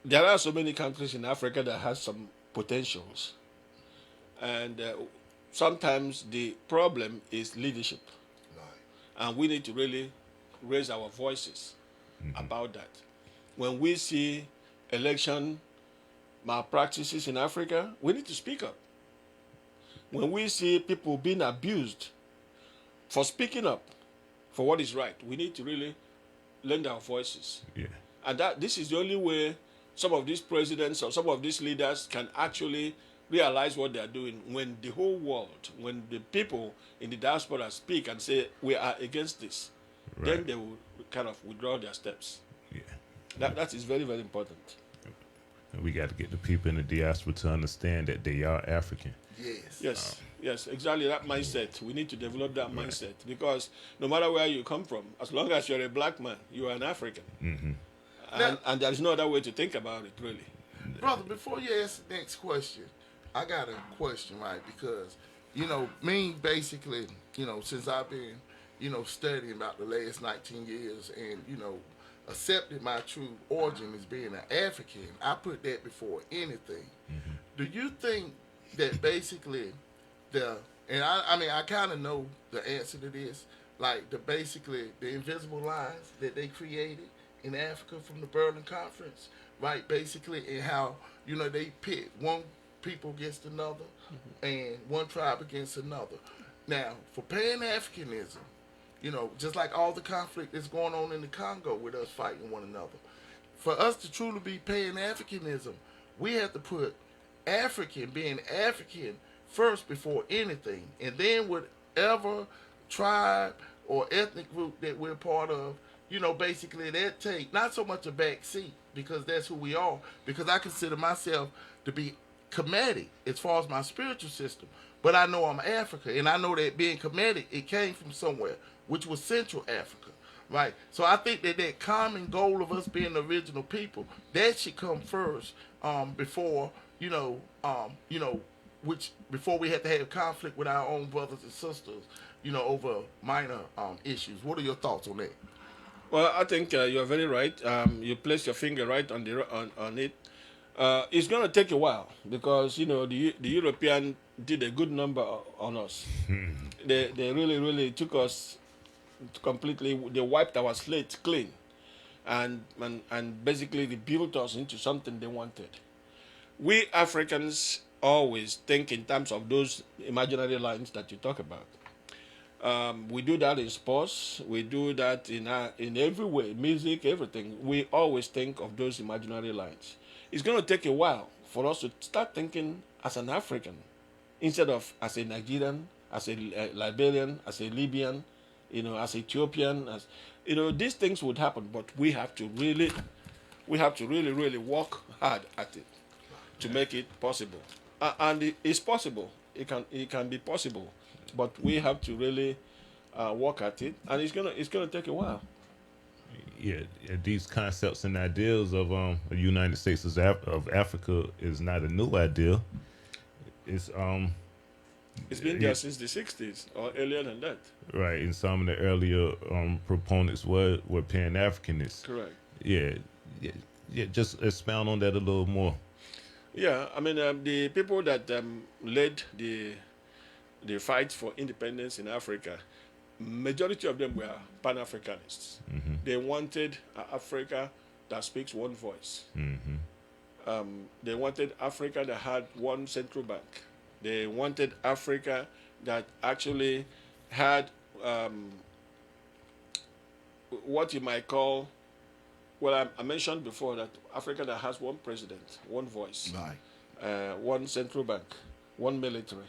There are so many countries in Africa that have some potentials. And sometimes the problem is leadership, Right. and we need to really raise our voices about that. When we see election malpractices in Africa, we need to speak up. When we see people being abused for speaking up for what is right, we need to really lend our voices. Yeah. And that this is the only way some of these presidents or some of these leaders can actually realize what they are doing. When the whole world, when the people in the diaspora speak and say we are against this, then Right. they will kind of withdraw their steps. Yeah. That is very, very important. And we got to get the people in the diaspora to understand that they are African. Yes. Yes, yes, exactly that mindset. We need to develop that mindset because no matter where you come from, as long as you're a black man, you are an African. And there is no other way to think about it, really. Brother, before you ask the next question, I got a question, right? Because, me basically, since I've been, studying about the last 19 years and, accepted my true origin as being an African, I put that before anything. Do you think that basically and I mean, I kind of know the answer to this, like basically the invisible lines that they created in Africa from the Berlin Conference, right? Basically, and how they pit one people against another, and one tribe against another. Now, for Pan Africanism, just like all the conflict that's going on in the Congo with us fighting one another, for us to truly be Pan Africanism, we have to put being African first before anything, and then whatever tribe or ethnic group that we're part of, basically that take not so much a back seat because that's who we are. Because I consider myself to be Kemetic as far as my spiritual system, but I know I'm Africa, and I know that being Kemetic, it came from somewhere, which was Central Africa, right? So I think that common goal of us being the original people, that should come first, before before we have to have conflict with our own brothers and sisters, over minor issues. What are your thoughts on that? Well, I think you're very right. You place your finger right on it. It's going to take a while because the European did a good number on us. They really took us completely. They wiped our slate clean, and basically they built us into something they wanted. We Africans always think in terms of those imaginary lines that you talk about. We do that in sports. We do that in every way, music, everything. We always think of those imaginary lines. It's going to take a while for us to start thinking as an African instead of as a Nigerian, as a Liberian, as a Libyan, as Ethiopian. These things would happen, but we have to really work hard at it to make it possible. And it's possible. It can be possible, but we have to really work at it, and it's gonna take a while. Yeah, these concepts and ideals of the United States of Africa is not a new idea. It's been there since the 60s or earlier than that. Right, and some of the earlier proponents were Pan Africanists. Correct. Yeah. Just expound on that a little more. Yeah, I mean the people that led the fight for independence in Africa, majority of them were Pan-Africanists. They wanted Africa that speaks one voice. They wanted Africa that had one central bank. They wanted Africa that actually had what you might call, well, I mentioned before that Africa that has one president, one voice, Right. one central bank, one military.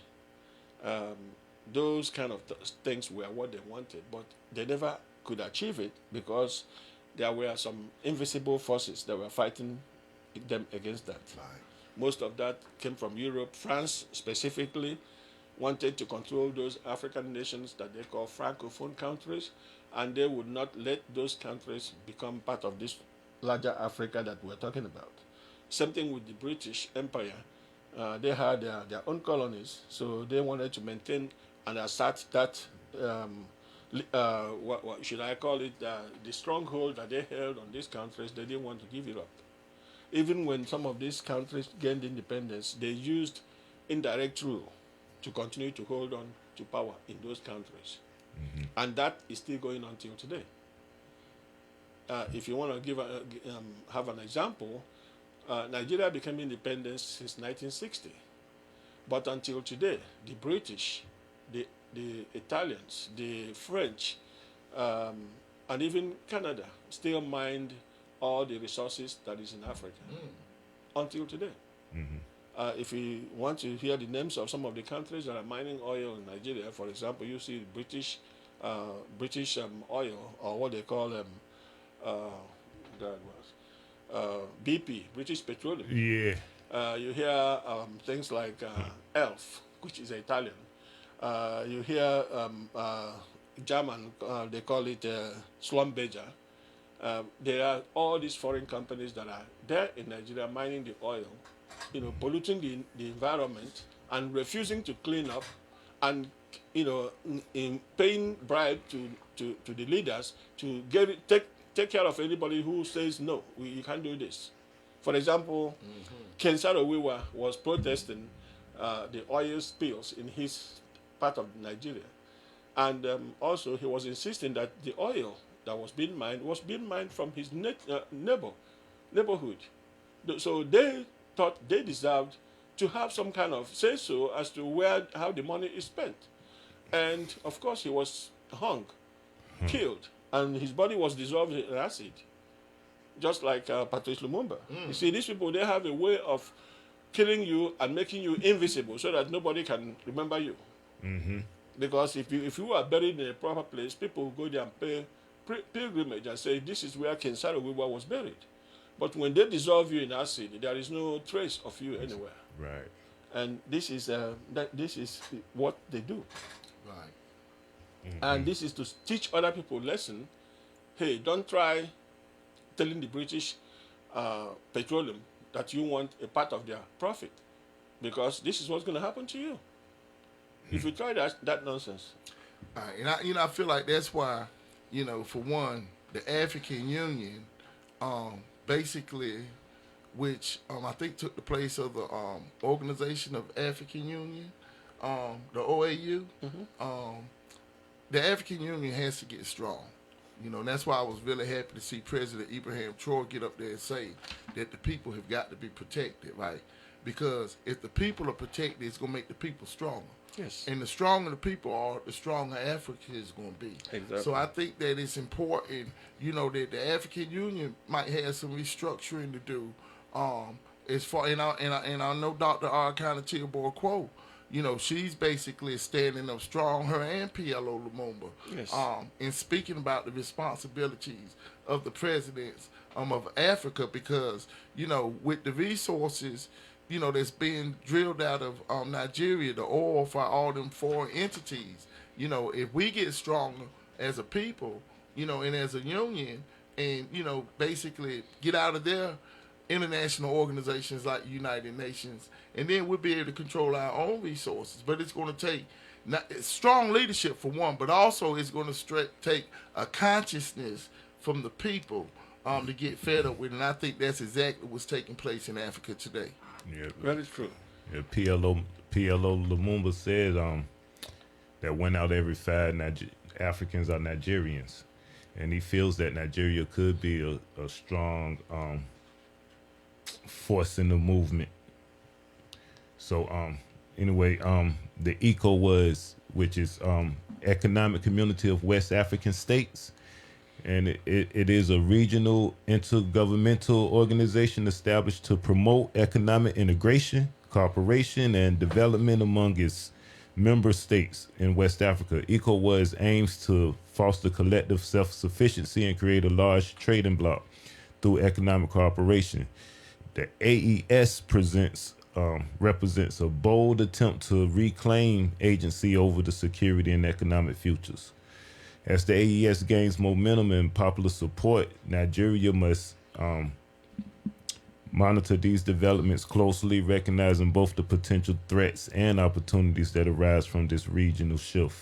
Those kind of things were what they wanted, but they never could achieve it because there were some invisible forces that were fighting them against that. Right. Most of that came from Europe. France specifically wanted to control those African nations that they call Francophone countries, and they would not let those countries become part of this larger Africa that we're talking about. Same thing with the British Empire. They had their own colonies, so they wanted to maintain and assert that, what should I call it, the stronghold that they held on these countries. They didn't want to give it up. Even when some of these countries gained independence, they used indirect rule to continue to hold on to power in those countries. And that is still going on till today. If you want to have an example, Nigeria became independent since 1960. But until today, the British, the Italians, the French, and even Canada still mined all the resources that is in Africa until today. If you want to hear the names of some of the countries that are mining oil in Nigeria, for example, you see British oil, or what they call BP, British Petroleum. Yeah. You hear things like ELF, which is Italian. You hear German, they call it Schlumberger. There are all these foreign companies that are there in Nigeria mining the oil, polluting the environment and refusing to clean up, and in paying bribe to the leaders to take care of anybody who says no, you can't do this. For example, Kensaro Wiwa was protesting the oil spills in his part of Nigeria, and also he was insisting that the oil that was being mined from his neighborhood. So they thought they deserved to have some kind of say-so as to how the money is spent. And of course he was hung, killed, and his body was dissolved in acid, just like Patrice Lumumba. You see, these people, they have a way of killing you and making you invisible so that nobody can remember you. Because if you are buried in a proper place, people will go there and pay pilgrimage and say, this is where Kensaro Wiwa was buried. But when they dissolve you in acid, there is no trace of you anywhere. Right. And this is what they do. Right. And this is to teach other people a lesson. Hey, don't try telling the British petroleum that you want a part of their profit, because this is what's going to happen to you if you try that nonsense. And I feel like that's why, for one, the African Union, basically, which I think took the place of the Organization of African Union, the OAU. The African Union has to get strong. And that's why I was really happy to see President Ibrahim Traore get up there and say that the people have got to be protected, right? Because if the people are protected, it's going to make the people stronger. Yes. And the stronger the people are, the stronger Africa is going to be. Exactly. So I think that it's important, that the African Union might have some restructuring to do. As far and I know Dr. Arkana Tilbor Quo, she's basically standing up strong, her and PLO Lumumba, yes. In speaking about the responsibilities of the presidents of Africa, because with the resources that's being drilled out of Nigeria, the oil for all them foreign entities, if we get stronger as a people, and as a union, and basically get out of their international organizations like the United Nations, and then we'll be able to control our own resources. But it's going to take strong leadership for one, but also it's going to take a consciousness from the people to get fed up with, and I think that's exactly what's taking place in Africa today. Yeah, Very true. Yeah, PLO Lumumba said that 1 out of every 5 Africans are Nigerians, and he feels that Nigeria could be a strong force in the movement. So anyway, the ECOWAS, which is Economic Community of West African States, and it is a regional intergovernmental organization established to promote economic integration, cooperation, and development among its member states in West Africa. ECOWAS aims to foster collective self-sufficiency and create a large trading bloc through economic cooperation. The AES represents a bold attempt to reclaim agency over the security and economic futures. As the AES gains momentum and popular support, Nigeria must monitor these developments closely, recognizing both the potential threats and opportunities that arise from this regional shift.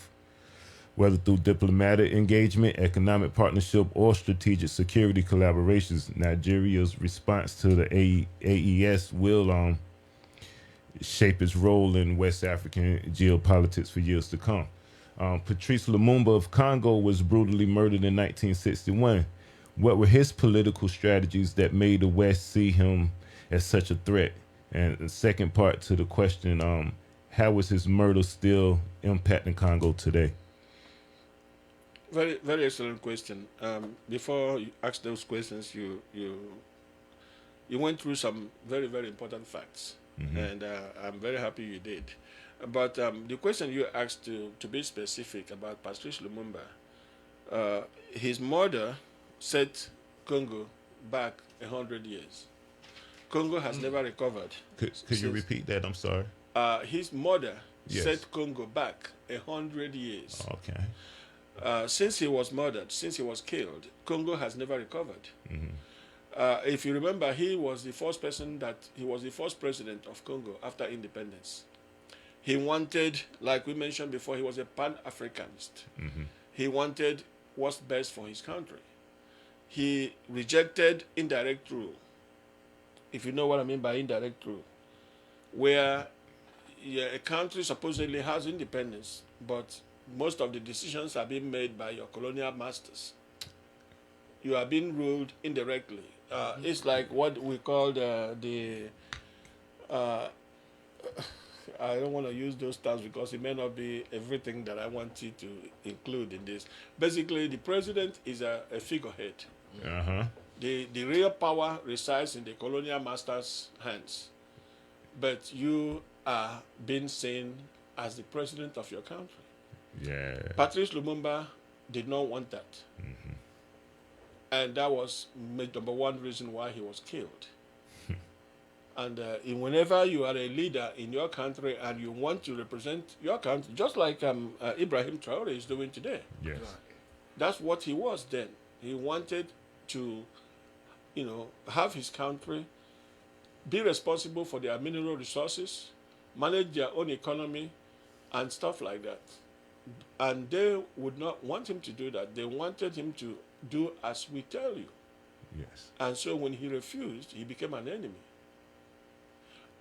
Whether through diplomatic engagement, economic partnership, or strategic security collaborations, Nigeria's response to the AES will shape its role in West African geopolitics for years to come. Patrice Lumumba of Congo was brutally murdered in 1961. What were his political strategies that made the West see him as such a threat? And the second part to the question, how is his murder still impacting Congo today? Very, very excellent question. Before you ask those questions, you went through some very, very important facts, and I'm very happy you did. But the question you asked, to be specific about Patrice Lumumba, his murder set Congo back 100 years. Congo has never recovered. Could you repeat that? I'm sorry. His murder Yes. set Congo back 100 years. Okay. Since he was murdered, since he was killed, Congo has never recovered. If you remember, he was the first president of Congo after independence. He wanted, like we mentioned before, he was a Pan-Africanist. He wanted what's best for his country. He rejected indirect rule, if you know what I mean by indirect rule, where a country supposedly has independence, but most of the decisions are being made by your colonial masters. You are being ruled indirectly. It's like what we call I don't want to use those terms because it may not be everything that I want you to include in this. Basically, the president is a figurehead. The real power resides in the colonial master's hands. But you are being seen as the president of your country. Yeah. Patrice Lumumba did not want that. And that was number one reason why he was killed. And whenever you are a leader in your country and you want to represent your country, just like Ibrahim Traore is doing today. Yes. That's what he was then. He wanted to, have his country be responsible for their mineral resources, manage their own economy, and stuff like that. And they would not want him to do that. They wanted him to do as we tell you. Yes. And so when he refused, he became an enemy.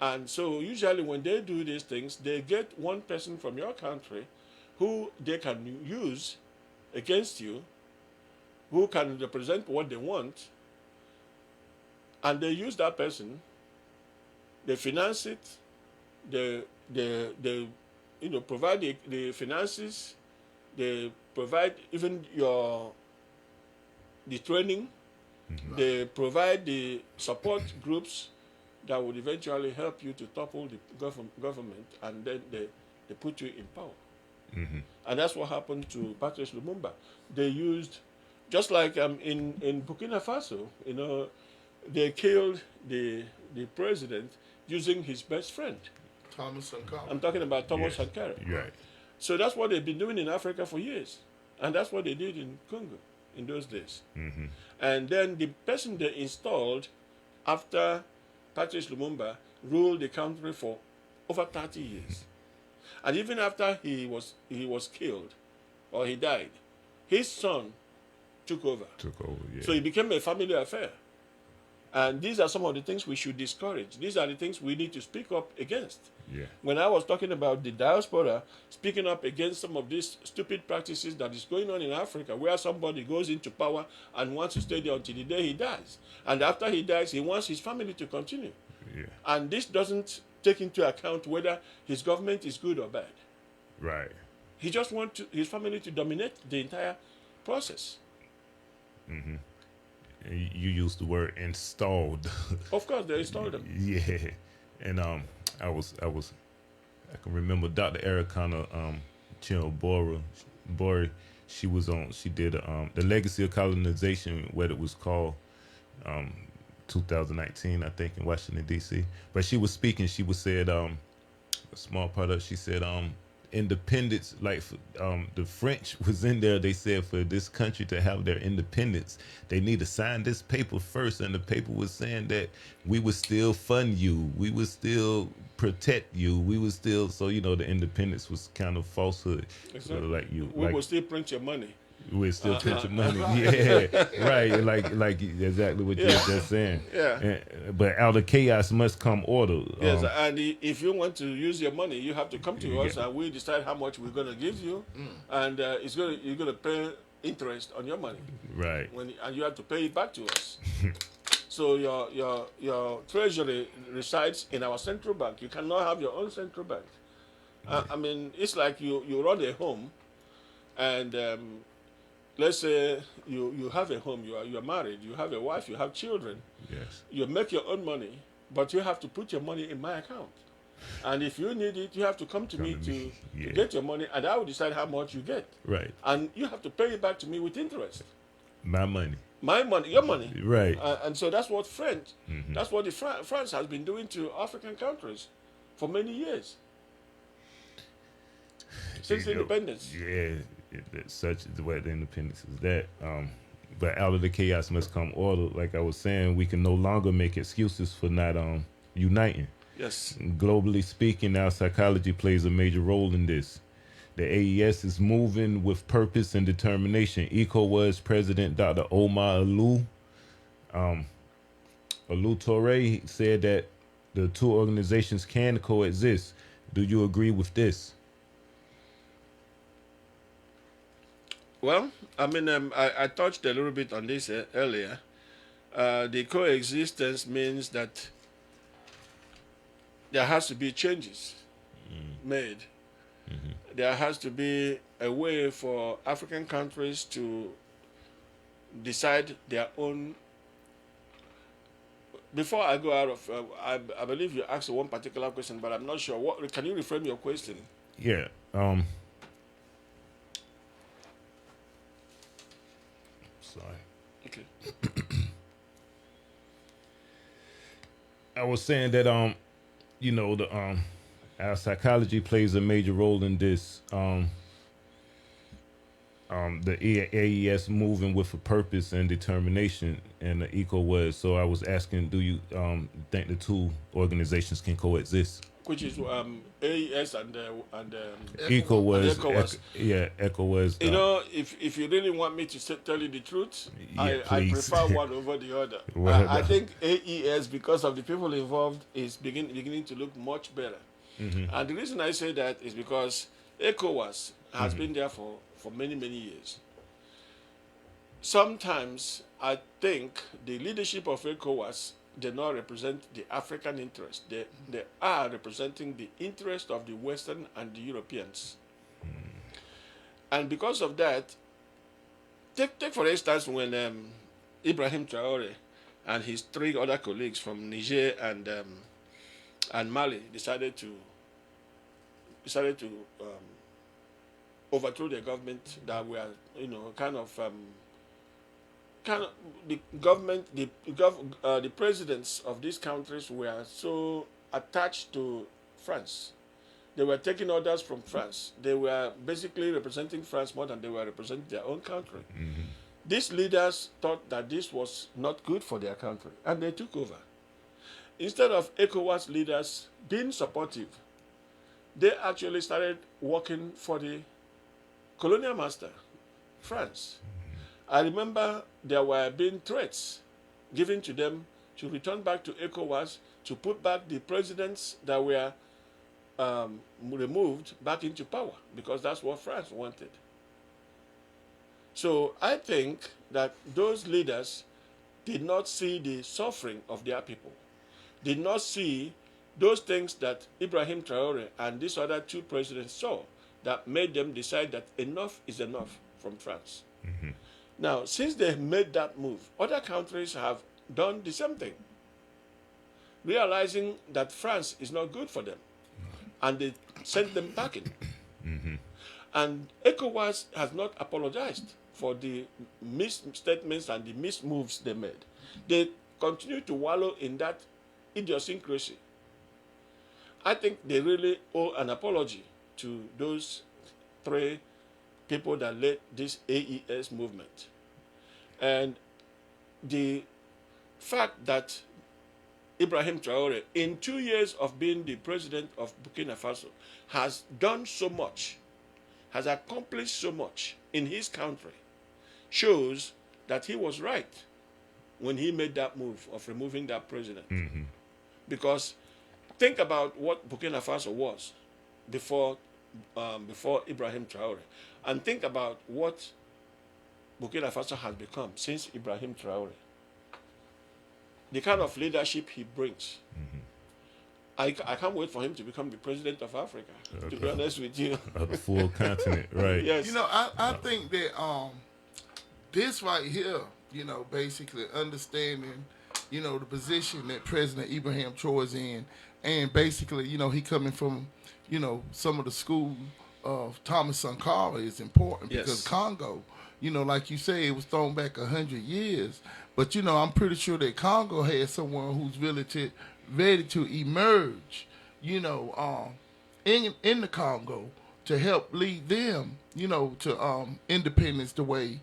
And so usually when they do these things, they get one person from your country who they can use against you, who can represent what they want, and they use that person, they finance it, they provide the finances, they provide even the training, they provide the support groups that would eventually help you to topple the government, and then they put you in power. And that's what happened to Patrice Lumumba. They used, just like in Burkina Faso, they killed the president using his best friend. Thomas Sankara. I'm talking about Thomas Sankara. Right. So that's what they've been doing in Africa for years. And that's what they did in Congo in those days. And then the person they installed after Patrice Lumumba ruled the country for over 30 years. And even after he was killed, or he died, his son took over. Yeah. So it became a family affair. And these are some of the things we should discourage. These are the things we need to speak up against. Yeah. When I was talking about the diaspora speaking up against some of these stupid practices that is going on in Africa, where somebody goes into power and wants to stay there until the day he dies. And after he dies, he wants his family to continue. Yeah. And this doesn't take into account whether his government is good or bad. Right. He just wants his family to dominate the entire process. You used the word installed. Of course, they installed them. Yeah. And I can remember Dr. Ericana Bora, she did The Legacy of Colonization, what it was called, 2019, I think, in Washington, D.C. But she was speaking, she said, a small part of it, she said, independence, like the French was in there, they said for this country to have their independence, they need to sign this paper first, and the paper was saying that we would still fund you, we would still protect you, we would still, so the independence was kind of falsehood. Exactly. So like we will still print your money. we're still pinching money. Yeah, right. Like exactly what you were just saying. Yeah. But out of chaos must come order. Yes, and if you want to use your money, you have to come to us, Yeah. and we decide how much we're going to give you, and you're going to pay interest on your money, Right. and you have to pay it back to us. So your treasury resides in our central bank. You cannot have your own central bank. I mean, it's like you run a home, and let's say you have a home, you are married, you have a wife, you have children. Yes. You make your own money, but you have to put your money in my account. And if you need it, you have to come to me to Yeah. get your money, and I will decide how much you get. Right. And you have to pay it back to me with interest. My money. My money, your money. Right. And so that's what that's what France has been doing to African countries for many years. Since You know, independence. Yeah. It's such the way the independence is that. But out of the chaos must come order. Like I was saying, we can no longer make excuses for not uniting. Yes. Globally speaking, our psychology plays a major role in this. The AES is moving with purpose and determination. ECOWAS President Dr. Omar Alou Touré said that the two organizations can coexist. Do you agree with this? Well, I mean, I touched a little bit on this earlier. The coexistence means that there has to be changes made. There has to be a way for African countries to decide their own. Before I go out of, I believe you asked one particular question, but I'm not sure. What can you reframe your question? Yeah. Sorry. Okay. I was saying that our psychology plays a major role in this. The AES moving with a purpose and determination, and the ECOWAS. So I was asking, do you think the two organizations can coexist? Which is AES and ECOWAS. ECOWAS. ECOWAS. You know, if you really want me to tell you the truth, Yeah, I please. prefer one over the other. Well, I think AES, because of the people involved, is beginning to look much better. And the reason I say that is because ECOWAS has been there for many, many years. Sometimes I think the leadership of ECOWAS do not represent the African interest. They are representing the interest of the Western and the Europeans. And because of that, take for instance when Ibrahim Traore and his three other colleagues from Niger and Mali decided to overthrow the government that were, the presidents of these countries were so attached to France. They were taking orders from France. They were basically representing France more than they were representing their own country. These leaders thought that this was not good for their country, and they took over. Instead of ECOWAS leaders being supportive, they actually started working for the colonial master, France. I remember there were being threats given to them to return back to ECOWAS, to put back the presidents that were removed back into power, because that's what France wanted. So I think that those leaders did not see the suffering of their people, did not see those things that Ibrahim Traore and these other two presidents saw that made them decide that enough is enough from France. Now, since they made that move, other countries have done the same thing, realizing that France is not good for them, and they sent them packing. And ECOWAS has not apologized for the misstatements and the mismoves they made. They continue to wallow in that idiosyncrasy. I think they really owe an apology to those three people that led this AES movement. And the fact that Ibrahim Traore, in 2 years of being the president of Burkina Faso, has done so much, has accomplished so much in his country, shows that he was right when he made that move of removing that president. Because think about what Burkina Faso was before Ibrahim Traore, and think about what Burkina Faso has become since Ibrahim Traore. The kind of leadership he brings. I can't wait for him to become the president of Africa, to be honest with you. Of the full continent, right? Yes. You know, I think that this right here, you know, basically understanding, you know, the position that President Ibrahim Traore is in, and basically, you know, he coming from, you know, some of the school of Thomas Sankara is important because Congo, you know, like you say, it was thrown back 100 years. But, you know, I'm pretty sure that Congo had someone who's ready to emerge, you know, in the Congo to help lead them, you know, to independence the way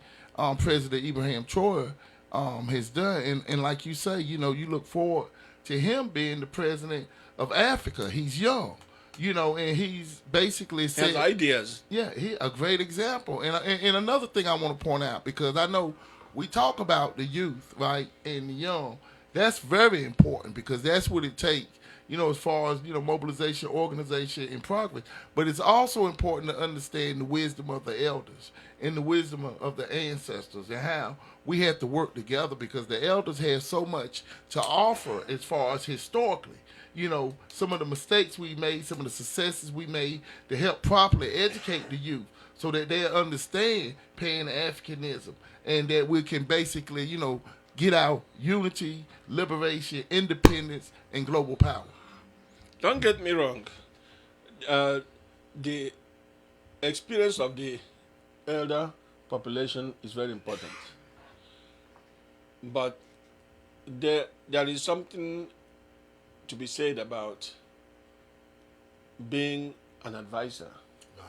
President Ibrahim Traore has done. And like you say, you know, you look forward to him being the president of Africa. He's young, you know, and he's basically said, has ideas. Yeah, he a great example. And another thing I want to point out, because I know we talk about the youth, right, and the young. That's very important because that's what it takes, you know, as far as, you know, mobilization, organization, and progress. But it's also important to understand the wisdom of the elders and the wisdom of the ancestors and how we have to work together because the elders have so much to offer as far as historically. You know, some of the mistakes we made, some of the successes we made to help properly educate the youth so that they understand Pan-Africanism and that we can basically, you know, get our unity, liberation, independence, and global power. Don't get me wrong. The experience of the elder population is very important. But there is something to be said about being an advisor. Right.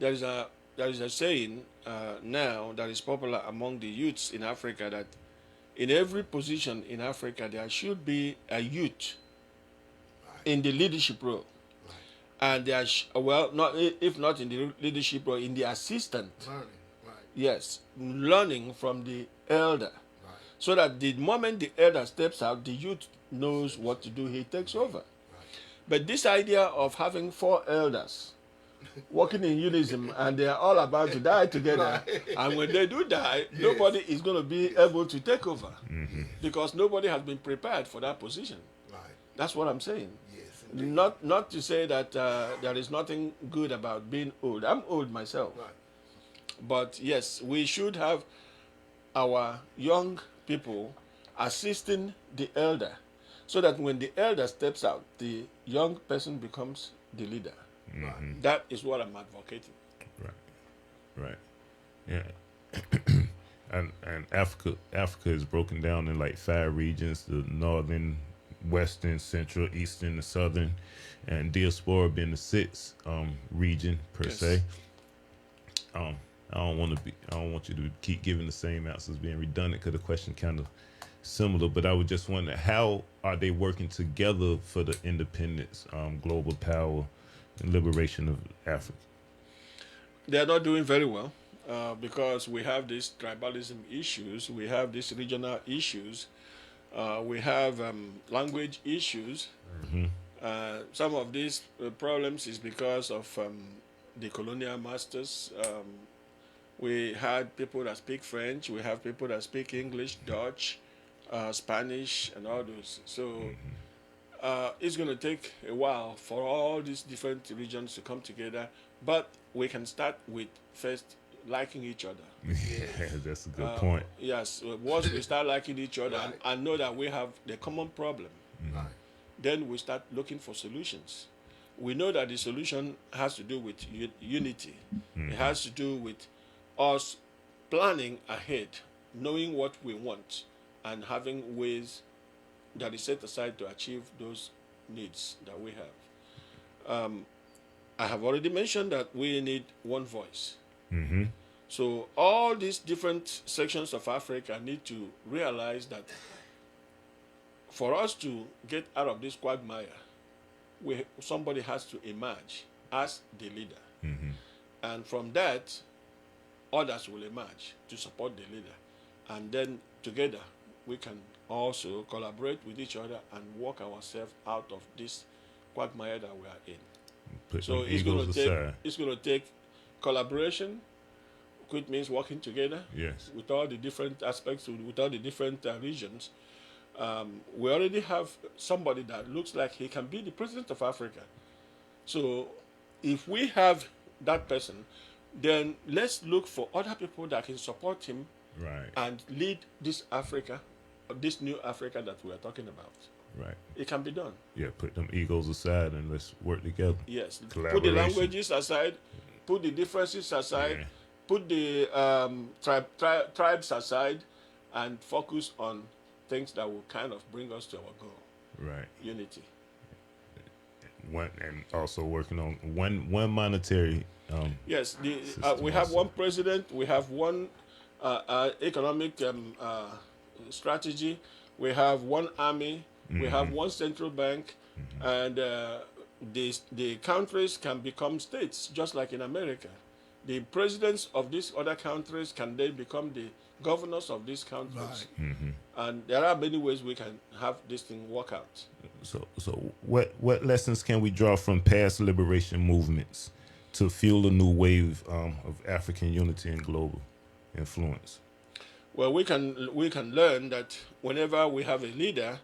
There is a saying now that is popular among the youths in Africa that in every position in Africa there should be a youth in the leadership role. Right. And there not if not in the leadership role, in the assistant. Learning. Right. Yes, learning from the elder. Right. So that the moment the elder steps out, the youth knows what to do, he takes over. Right. But this idea of having 4 elders working in unison and they are all about to die together, right. And when they do die, nobody is going to be able to take over because nobody has been prepared for that position. Right. That's what I'm saying. Yes, not to say that there is nothing good about being old. I'm old myself. Right. But yes, we should have our young people assisting the elder so that when the elder steps out, the young person becomes the leader. Mm-hmm. That is what I'm advocating. Right. Yeah. and Africa is broken down in like 5 regions: the northern, western, central, eastern, the southern, and diaspora being the 6th region per se. I don't want you to keep giving the same answers being redundant because the question kind of similar, but I would just wonder, how are they working together for the independence, global power, and liberation of Africa? They are not doing very well because we have these tribalism issues, we have these regional issues, we have language issues. Mm-hmm. Some of these problems is because of the colonial masters. We had people that speak French, we have people that speak English, Dutch, Spanish, and all those. So it's going to take a while for all these different regions to come together, but we can start with first liking each other. Yeah, that's a good point. Yes, once we start liking each other and know that we have the common problem, then we start looking for solutions. We know that the solution has to do with unity. It has to do with us planning ahead, knowing what we want, and having ways that is set aside to achieve those needs that we have. I have already mentioned that we need one voice. Mm-hmm. So all these different sections of Africa need to realize that for us to get out of this quagmire, somebody has to emerge as the leader. Mm-hmm. And from that, others will emerge to support the leader. And then together we can also collaborate with each other and work ourselves out of this quagmire that we are in. Put So them egos aside. it's going to take collaboration, which means working together Yes. with all the different aspects, with all the different regions. We already have somebody that looks like he can be the president of Africa. So if we have that person, then let's look for other people that can support him Right. and lead this Africa, this new Africa that we are talking about. Right. It can be done. Yeah. Put them egos aside and let's work together. Yes. Put the Collaboration. languages aside, put the differences aside, Yeah. put the tribes aside, and focus on things that will kind of bring us to our goal, Right. unity. One and also working on one monetary. Yes, System we have also. one president, we have one economic strategy, we have one army, we have one central bank, and the countries can become states, just like in America. The presidents of these other countries can then become the governors of these countries. And there are many ways we can have this thing work out. So what lessons can we draw from past liberation movements to fuel a new wave of African unity and global influence? Well, we can learn that whenever we have a leader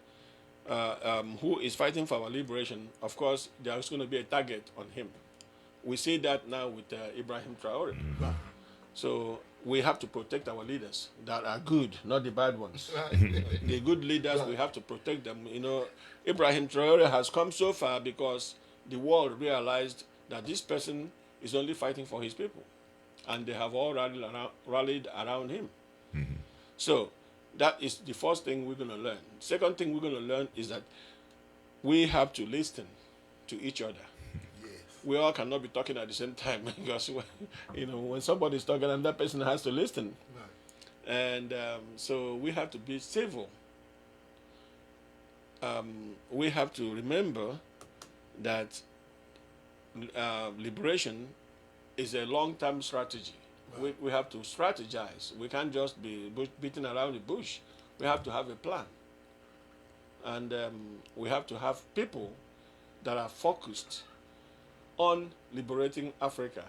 who is fighting for our liberation, of course, there's going to be a target on him. We see that now with Ibrahim Traore. So we have to protect our leaders that are good, not the bad ones. The good leaders, we have to protect them. You know, Ibrahim Traore has come so far because the world realized that this person is only fighting for his people, and they have all rallied around him. So that is the first thing we're going to learn. Second thing we're going to learn is that we have to listen to each other. We all cannot be talking at the same time because, you know, when somebody's talking, and that person has to listen. And so we have to be civil. We have to remember that liberation is a long-term strategy. We have to strategize. We can't just be beating around the bush. We have to have a plan. And we have to have people that are focused on liberating Africa,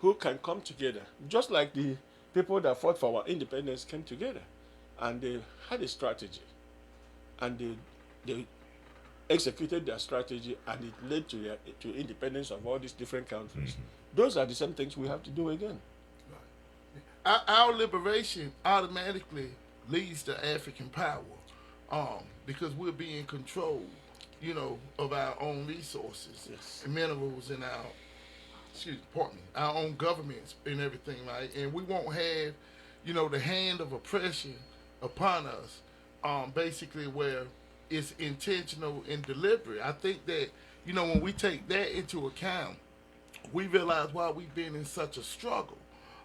who can come together, just like the people that fought for our independence came together, and they had a strategy, and they executed their strategy, and it led to independence of all these different countries. Those are the same things we have to do again. Our liberation automatically leads to African power, because we'll be in control, you know, of our own resources and minerals and our own governments and everything, right? And we won't have, you know, the hand of oppression upon us, basically where it's intentional and deliberate. I think that, you know, when we take that into account, we realize why we've been in such a struggle.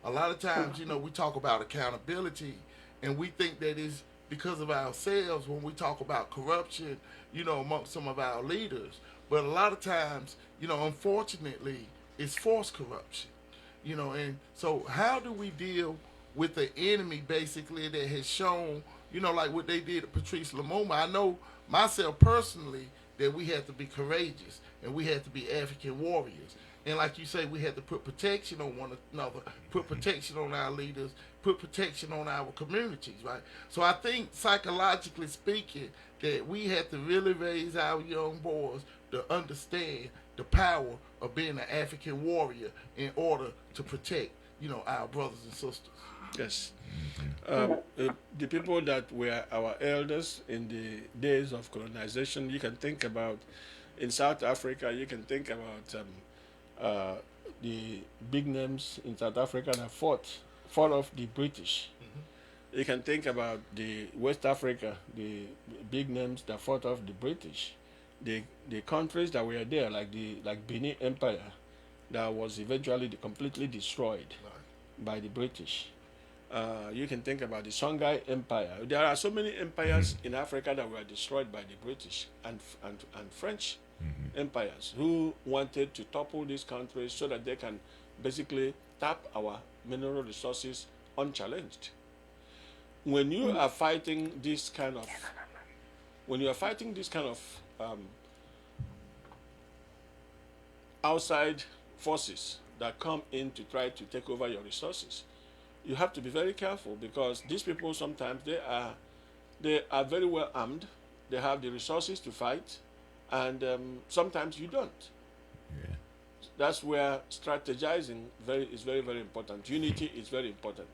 A lot of times, you know, we talk about accountability, and we think that is because of ourselves when we talk about corruption, you know, amongst some of our leaders. But a lot of times, you know, unfortunately, it's forced corruption, you know. And so how do we deal with the enemy, basically, that has shown, you know, like what they did to Patrice Lumumba? I know myself personally that we have to be courageous and we have to be African warriors. And like you say, we have to put protection on one another, put protection on our leaders, put protection on our communities, right? So I think psychologically speaking, that we have to really raise our young boys to understand the power of being an African warrior in order to protect, you know, our brothers and sisters. Yes. The people that were our elders in the days of colonization, you can think about in South Africa, you can think about the big names in South Africa that fought off the British. You can think about the West Africa, the big names that fought off the British. The countries that were there, like Benin Empire, that was eventually completely destroyed by the British. You can think about the Songhai Empire. There are so many empires in Africa that were destroyed by the British and French empires who wanted to topple these countries so that they can basically tap our mineral resources unchallenged. When you are fighting this kind of, when you are fighting this kind of outside forces that come in to try to take over your resources, you have to be very careful, because these people sometimes they are very well armed, they have the resources to fight, and sometimes you don't. Yeah. That's where strategizing is very, very important. Unity is very important.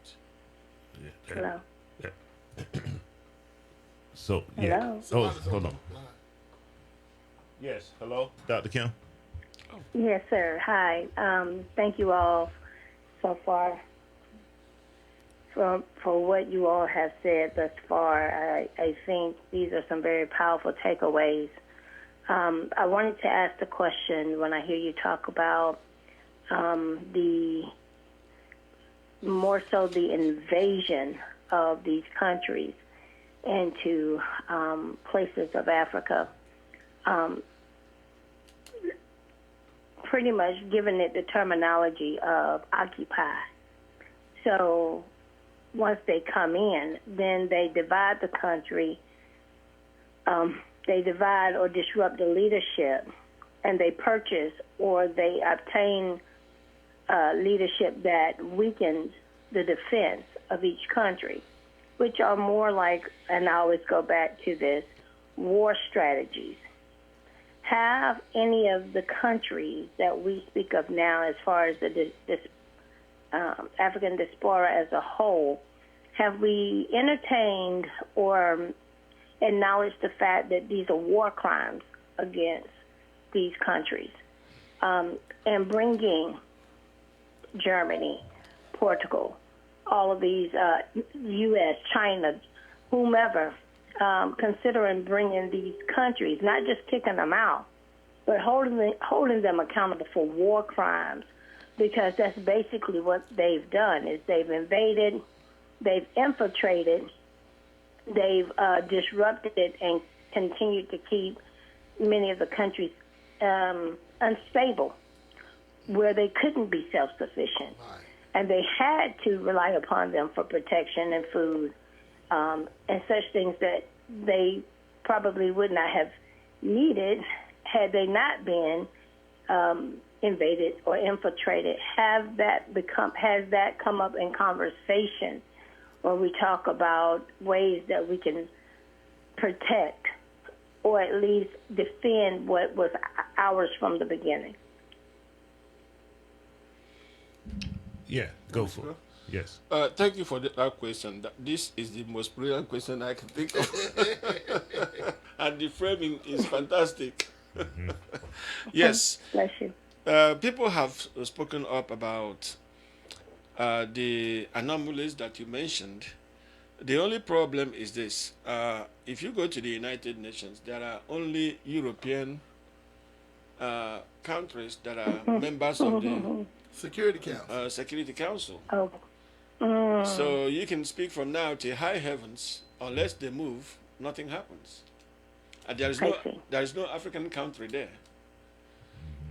Yeah. Hello. So yeah. Hello. Oh, hold on. Yes. Hello, Dr. Kim. Yes, sir. Hi. Thank you all so far for what you all have said thus far. I think these are some very powerful takeaways. I wanted to ask the question when I hear you talk about the more so the invasion of these countries into places of Africa. Pretty much given it the terminology of occupy. So once they come in, then they divide the country, they divide or disrupt the leadership, and they purchase or they obtain leadership that weakens the defense of each country, which are more like, and I always go back to this, war strategies. Have any of the countries that we speak of now, as far as the African diaspora as a whole, have we entertained or acknowledged the fact that these are war crimes against these countries? And bringing Germany, Portugal, all of these, U.S., China, whomever, considering bringing these countries, not just kicking them out, but holding them accountable for war crimes, because that's basically what they've done. Is they've invaded, they've infiltrated, they've disrupted and continued to keep many of the countries unstable, where they couldn't be self-sufficient. Right. And they had to rely upon them for protection and food, and such things that they probably would not have needed had they not been invaded or infiltrated. Has that come up in conversation when we talk about ways that we can protect or at least defend what was ours from the beginning? Yeah, go for it. Yes. Thank you for that question. This is the most brilliant question I can think of. And the framing is fantastic. Yes. Bless you. People have spoken up about the anomalies that you mentioned. The only problem is this. If you go to the United Nations, there are only European countries that are members of the Security Council. Oh. So you can speak from now to high heavens. Unless they move, nothing happens. And there is no African country there.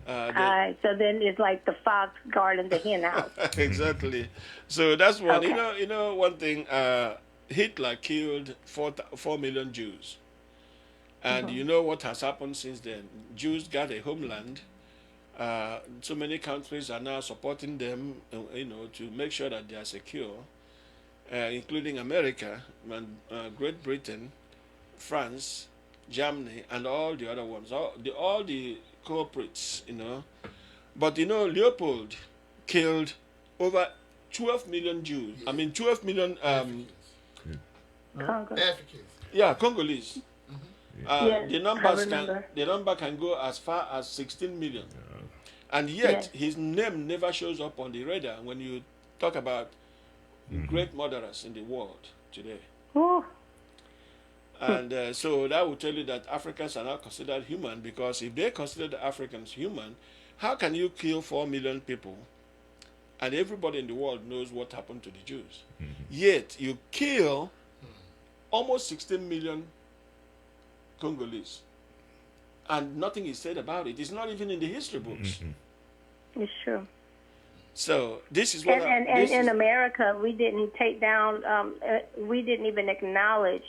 So then it's like the fox guarding the hen house. Exactly. So that's one. Okay. You know one thing. Hitler killed 4 million Jews, and you know what has happened since then. Jews got a homeland. So many countries are now supporting them, to make sure that they are secure, including America, Great Britain, France, Germany, and all the other ones, all the corporates, But Leopold killed over 12 million Jews. I mean, 12 million. Africans. Yeah, Congolese. Yes, The number can go as far as 16 million. And yet, his name never shows up on the radar when you talk about great murderers in the world today. Ooh. And so that will tell you that Africans are not considered human, because if they consider the Africans human, how can you kill 4 million people and everybody in the world knows what happened to the Jews? Yet, you kill almost 16 million Congolese. And nothing is said about it. It's not even in the history books. It's true. So this is what And in America, we didn't take down, we didn't even acknowledge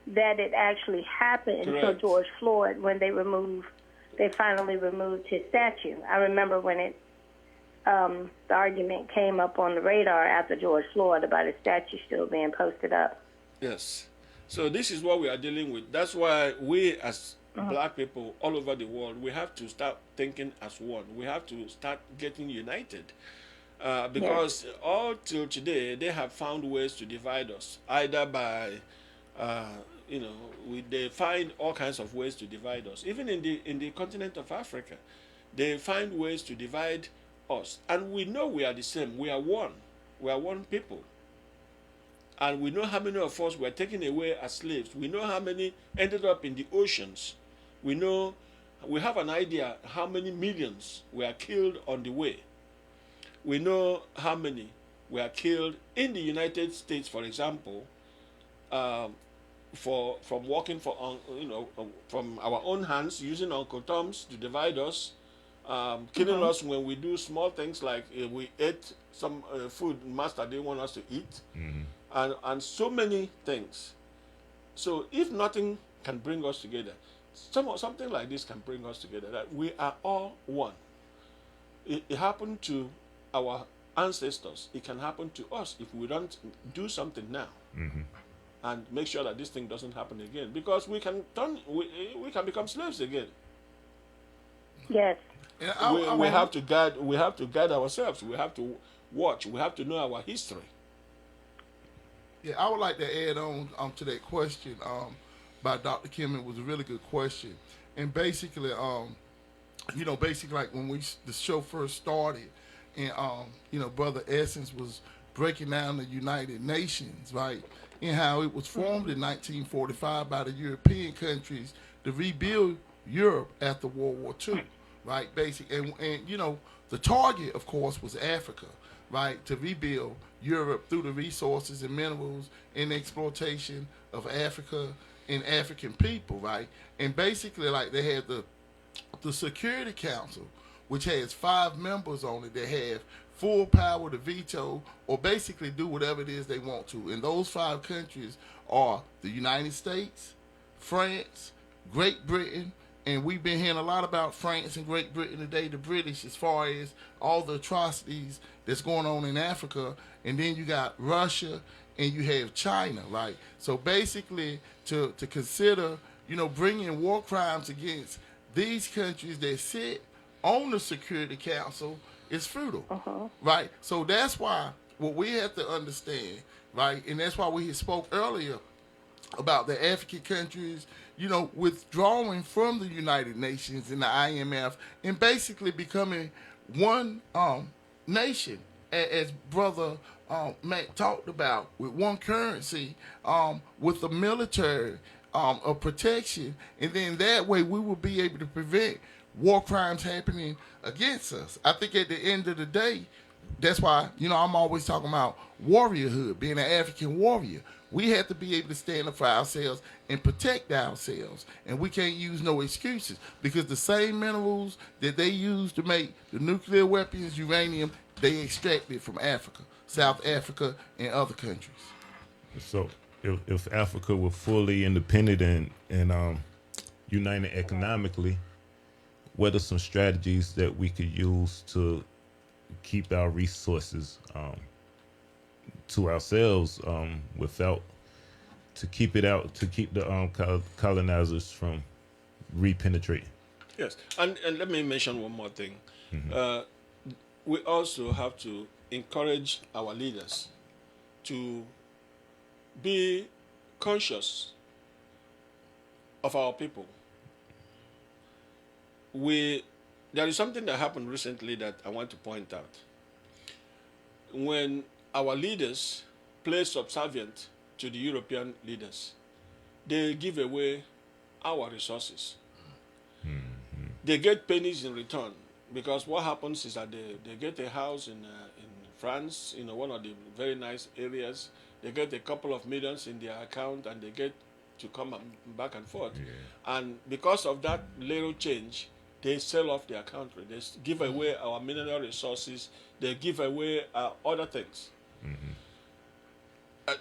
that it actually happened until Correct. George Floyd, when they finally removed his statue. I remember when the argument came up on the radar after George Floyd about his statue still being posted up. Yes. So this is what we are dealing with. That's why we as black people all over the world, we have to start thinking as one. We have to start getting united. Because all till today, they have found ways to divide us, either by, they find all kinds of ways to divide us. Even in the continent of Africa, they find ways to divide us. And we know we are the same. We are one. We are one people. And we know how many of us were taken away as slaves. We know how many ended up in the oceans. We have an idea how many millions were killed on the way. We know how many were killed in the United States, for example, from working from our own hands, using Uncle Tom's to divide us, killing us when we do small things like we ate some food master didn't want us to eat. And so many things. So if nothing can bring us together, something like this can bring us together, that we are all one. It happened to our ancestors. It can happen to us if we don't do something now and make sure that this thing doesn't happen again, because we can become slaves again. Yes. We have to guard ourselves. We have to watch. We have to know our history. Yeah, I would like to add on to that question by Dr. Kim. It was a really good question, and basically, basically like when the show first started, and Brother Essence was breaking down the United Nations, right, and how it was formed in 1945 by the European countries to rebuild Europe after World War II, right? Basically, and the target, of course, was Africa, right, to rebuild Europe through the resources and minerals and exploitation of Africa and African people, right? And basically, like, they had the Security Council, which has 5 members on it that have full power to veto or basically do whatever it is they want to. And those 5 countries are the United States, France, Great Britain, and we've been hearing a lot about France and Great Britain today, the British, as far as all the atrocities that's going on in Africa. And then you got Russia and you have China, right? So basically to consider, bringing war crimes against these countries that sit on the Security Council is futile, right? So that's why what we have to understand, right? And that's why we had spoke earlier about the African countries, withdrawing from the United Nations and the IMF and basically becoming one nation, as Brother Matt talked about, with one currency, with the military of protection, and then that way we will be able to prevent war crimes happening against us. I think at the end of the day, that's why, I'm always talking about warriorhood, being an African warrior. We have to be able to stand up for ourselves and protect ourselves. And we can't use no excuses, because the same minerals that they use to make the nuclear weapons, uranium, they extract it from Africa, South Africa, and other countries. So if Africa were fully independent and united economically, what are some strategies that we could use to keep our resources to ourselves without to keep the colonizers from repenetrating? Yes, and let me mention one more thing. We also have to encourage our leaders to be conscious of our people. There is something that happened recently that I want to point out. When our leaders play subservient to the European leaders, they give away our resources. They get pennies in return, because what happens is that they get a house in France, one of the very nice areas. They get a couple of millions in their account, and they get to come back and forth. And because of that little change, they sell off their country. They give away our mineral resources. They give away other things.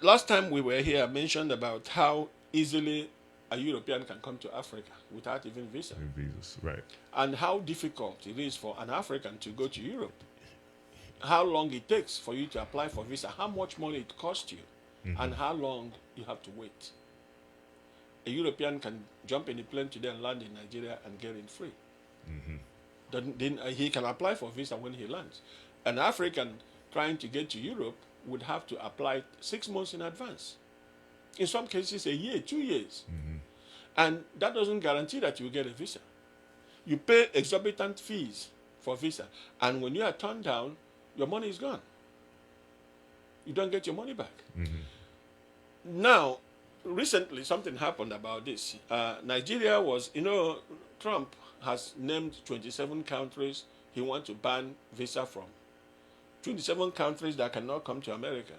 Last time we were here, I mentioned about how easily a European can come to Africa without even visa, Visas, right? and how difficult it is for an African to go to Europe. How long it takes for you to apply for visa, how much money it costs you, and how long you have to wait. A European can jump in a plane today and land in Nigeria and get in free. Then he can apply for visa when he lands. An African trying to get to Europe would have to apply 6 months in advance. In some cases, a year, 2 years. And that doesn't guarantee that you get a visa. You pay exorbitant fees for visa. And when you are turned down, your money is gone. You don't get your money back. Now, recently, something happened about this. Nigeria was, Trump has named 27 countries he wants to ban visa from. 27 countries that cannot come to America,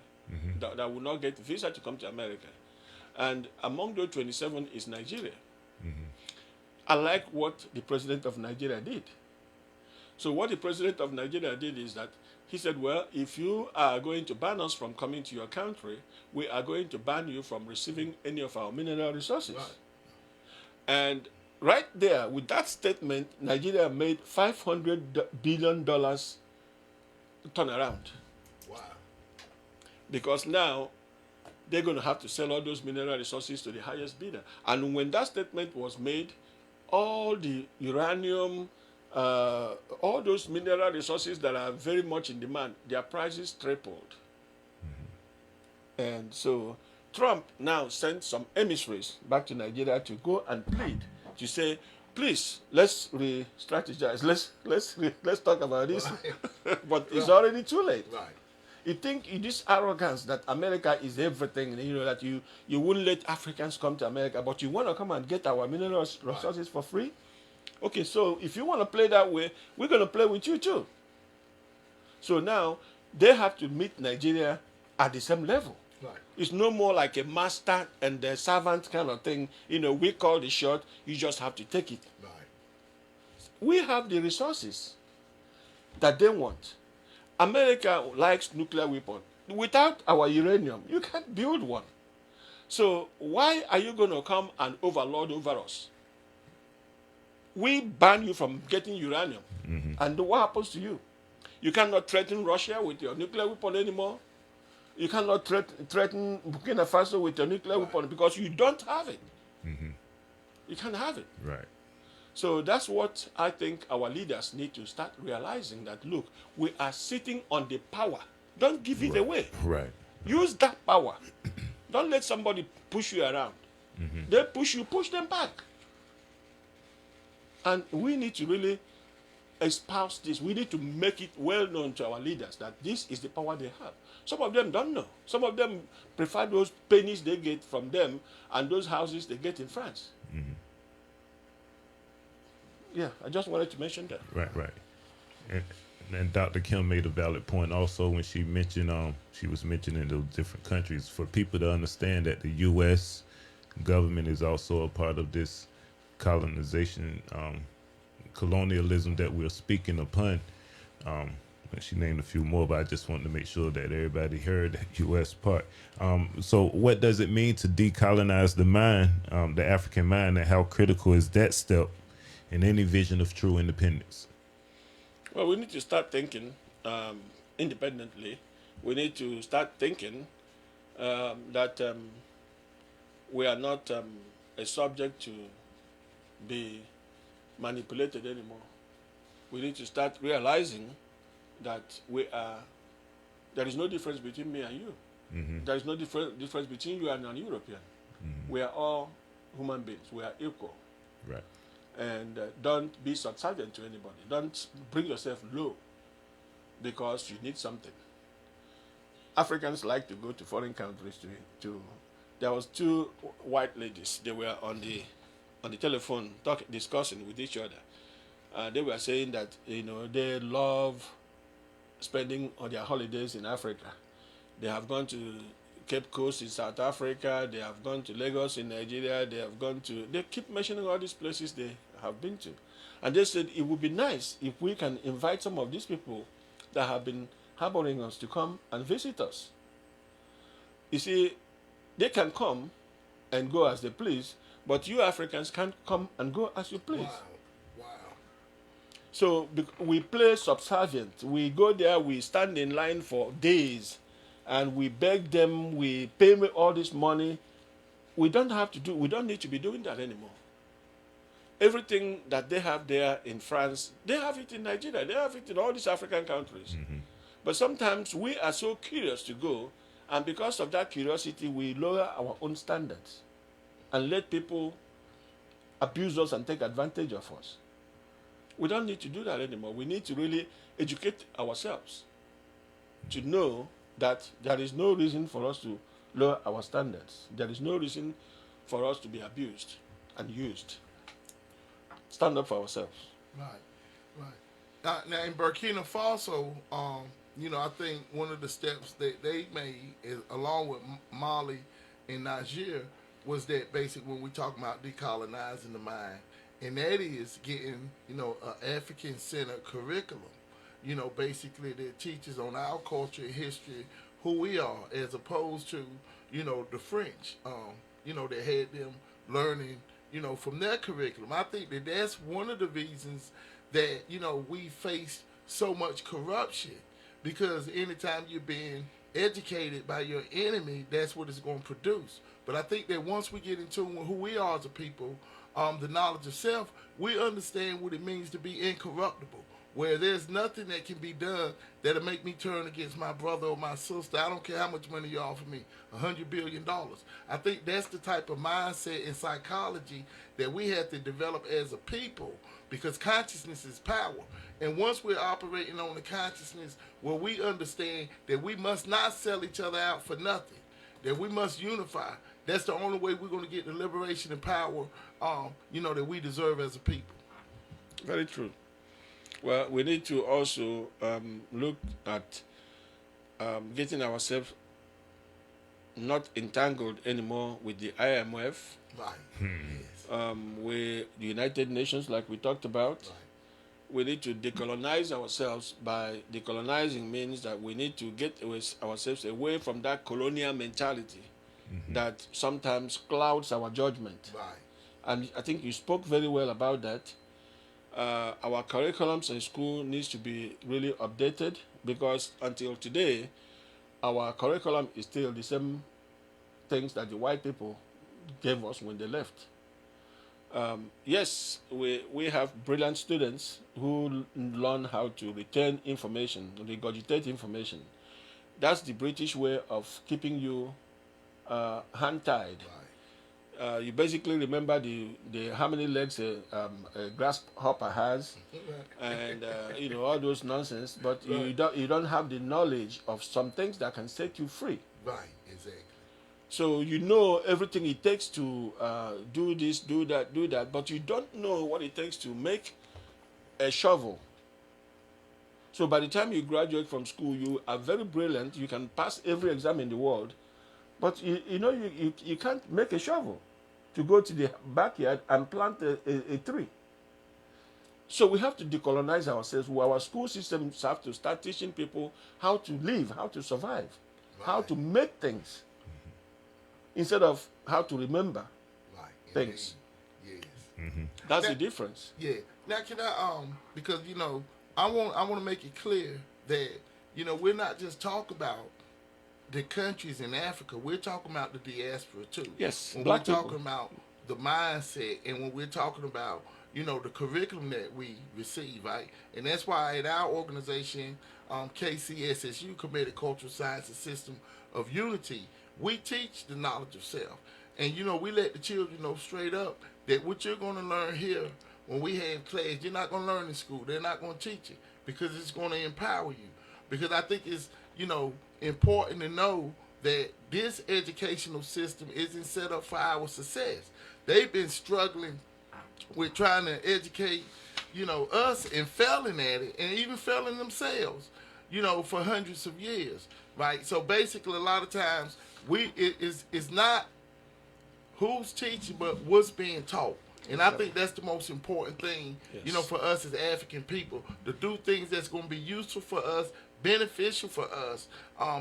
that will not get visa to come to America. And among those 27 is Nigeria. I like what the president of Nigeria did. So what the president of Nigeria did is that he said, well, if you are going to ban us from coming to your country, we are going to ban you from receiving any of our mineral resources. Right. And right there, with that statement, Nigeria made $500 billion turnaround. Wow. Because now they're going to have to sell all those mineral resources to the highest bidder. And when that statement was made, all the uranium, all those mineral resources that are very much in demand, their prices tripled. And so Trump now sent some emissaries back to Nigeria to go and plead, to say, please, let's re-strategize. Let's talk about this. Right. But it's already too late. Right. You think in this arrogance that America is everything, that you wouldn't let Africans come to America, but you want to come and get our mineral resources for free? Okay, so if you want to play that way, we're going to play with you too. So now they have to meet Nigeria at the same level. Right. It's no more like a master and a servant kind of thing. We call the shot, you just have to take it. Right. We have the resources that they want. America likes nuclear weapons. Without our uranium, you can't build one. So why are you going to come and overlord over us? We ban you from getting uranium. And what happens to you? You cannot threaten Russia with your nuclear weapon anymore. You cannot threaten Burkina Faso with your nuclear weapon because you don't have it. You can't have it. Right. So that's what I think our leaders need to start realizing, that, look, we are sitting on the power. Don't give it away. Right. Use that power. Don't let somebody push you around. They push you, push them back. And we need to really espouse this. We need to make it well known to our leaders that this is the power they have. Some of them don't know. Some of them prefer those pennies they get from them and those houses they get in France. Yeah, I just wanted to mention that. Right. And Dr. Kim made a valid point also when she mentioned she was mentioning those different countries, for people to understand that the U.S. government is also a part of this colonization, colonialism that we're speaking upon. She named a few more, but I just wanted to make sure that everybody heard the U.S. part. So what does it mean to decolonize the mind, the African mind, and how critical is that step in any vision of true independence? Well, we need to start thinking independently. We need to start thinking that we are not a subject to be manipulated anymore. We need to start realizing that there is no difference between me and you. There is no difference between you and an European. We are all human beings. We are equal. Right. And don't be subservient to anybody. Don't bring yourself low because you need something. Africans like to go to foreign countries to there was two white ladies. They were on the telephone discussing with each other. They were saying that they love spending on their holidays in Africa. They have gone to Cape Coast in South Africa. They have gone to Lagos in Nigeria. They keep mentioning all these places they have been to. And they said it would be nice if we can invite some of these people that have been harboring us to come and visit us. You see, they can come and go as they please, but you Africans can't come and go as you please. Wow. So we play subservient. We go there, we stand in line for days, and we beg them, we pay all this money. We don't need to be doing that anymore. Everything that they have there in France, they have it in Nigeria, they have it in all these African countries. Mm-hmm. But sometimes we are so curious to go, and because of that curiosity, we lower our own standards and let people abuse us and take advantage of us. We don't need to do that anymore. We need to really educate ourselves to know that there is no reason for us to lower our standards. There is no reason for us to be abused and used. Stand up for ourselves. Right. Now in Burkina Faso, I think one of the steps that they made, is, along with Mali and Niger, was that basically when we talk about decolonizing the mind, and that is getting, an African-centered curriculum, basically that teaches on our culture and history, who we are, as opposed to, the French, that had them learning, from their curriculum. I think that that's one of the reasons that, we face so much corruption, because anytime you're being educated by your enemy, that's what it's going to produce. But I think that once we get into who we are as a people, the knowledge of self, we understand what it means to be incorruptible, where there's nothing that can be done that'll make me turn against my brother or my sister. I don't care how much money you offer me, $100 billion. I think that's the type of mindset and psychology that we have to develop as a people, because consciousness is power. And once we're operating on the consciousness where we understand that we must not sell each other out for nothing, that we must unify, that's the only way we're going to get the liberation and power, that we deserve as a people. Very true. Well, we need to also look at getting ourselves not entangled anymore with the IMF. Right. Yes. With the United Nations, like we talked about. Right. We need to decolonize ourselves. By decolonizing means that we need to get ourselves away from that colonial mentality that sometimes clouds our judgment. Right. And I think you spoke very well about that. Our curriculums in school needs to be really updated, because until today, our curriculum is still the same things that the white people gave us when they left. Yes, we have brilliant students who learn how to retain information, regurgitate information. That's the British way of keeping you hand-tied. Right. You basically remember the how many legs a grasshopper has, and all those nonsense. But Right. you don't have the knowledge of some things that can set you free. Right. Exactly. So you know everything it takes to do this, do that, but you don't know what it takes to make a shovel. So by the time you graduate from school, you are very brilliant. You can pass every exam in the world, but you can't make a shovel to go to the backyard and plant a tree. So we have to decolonize ourselves. Our school systems have to start teaching people how to live, how to survive, how to make things, instead of how to remember things. Yes. That's the difference. Yeah. Now, can I because I want to make it clear that we're not just talking about the countries in Africa. We're talking about the diaspora too. Yes. When Black we're people. talking about the mindset, and when we're talking about the curriculum that we receive, right? And that's why at our organization, KCSSU, Committed Cultural Science and System of Unity, we teach the knowledge of self. And we let the children know straight up that what you're going to learn here when we have class, you're not going to learn in school. They're not going to teach you, because it's going to empower you. Because I think it's important to know that this educational system isn't set up for our success. They've been struggling with trying to educate us, and failing at it, and even failing themselves for hundreds of years, right? So basically, a lot of times it's not who's teaching, but what's being taught. And I think that's the most important thing, Yes. for us as African people, to do things that's going to be useful for us, beneficial for us,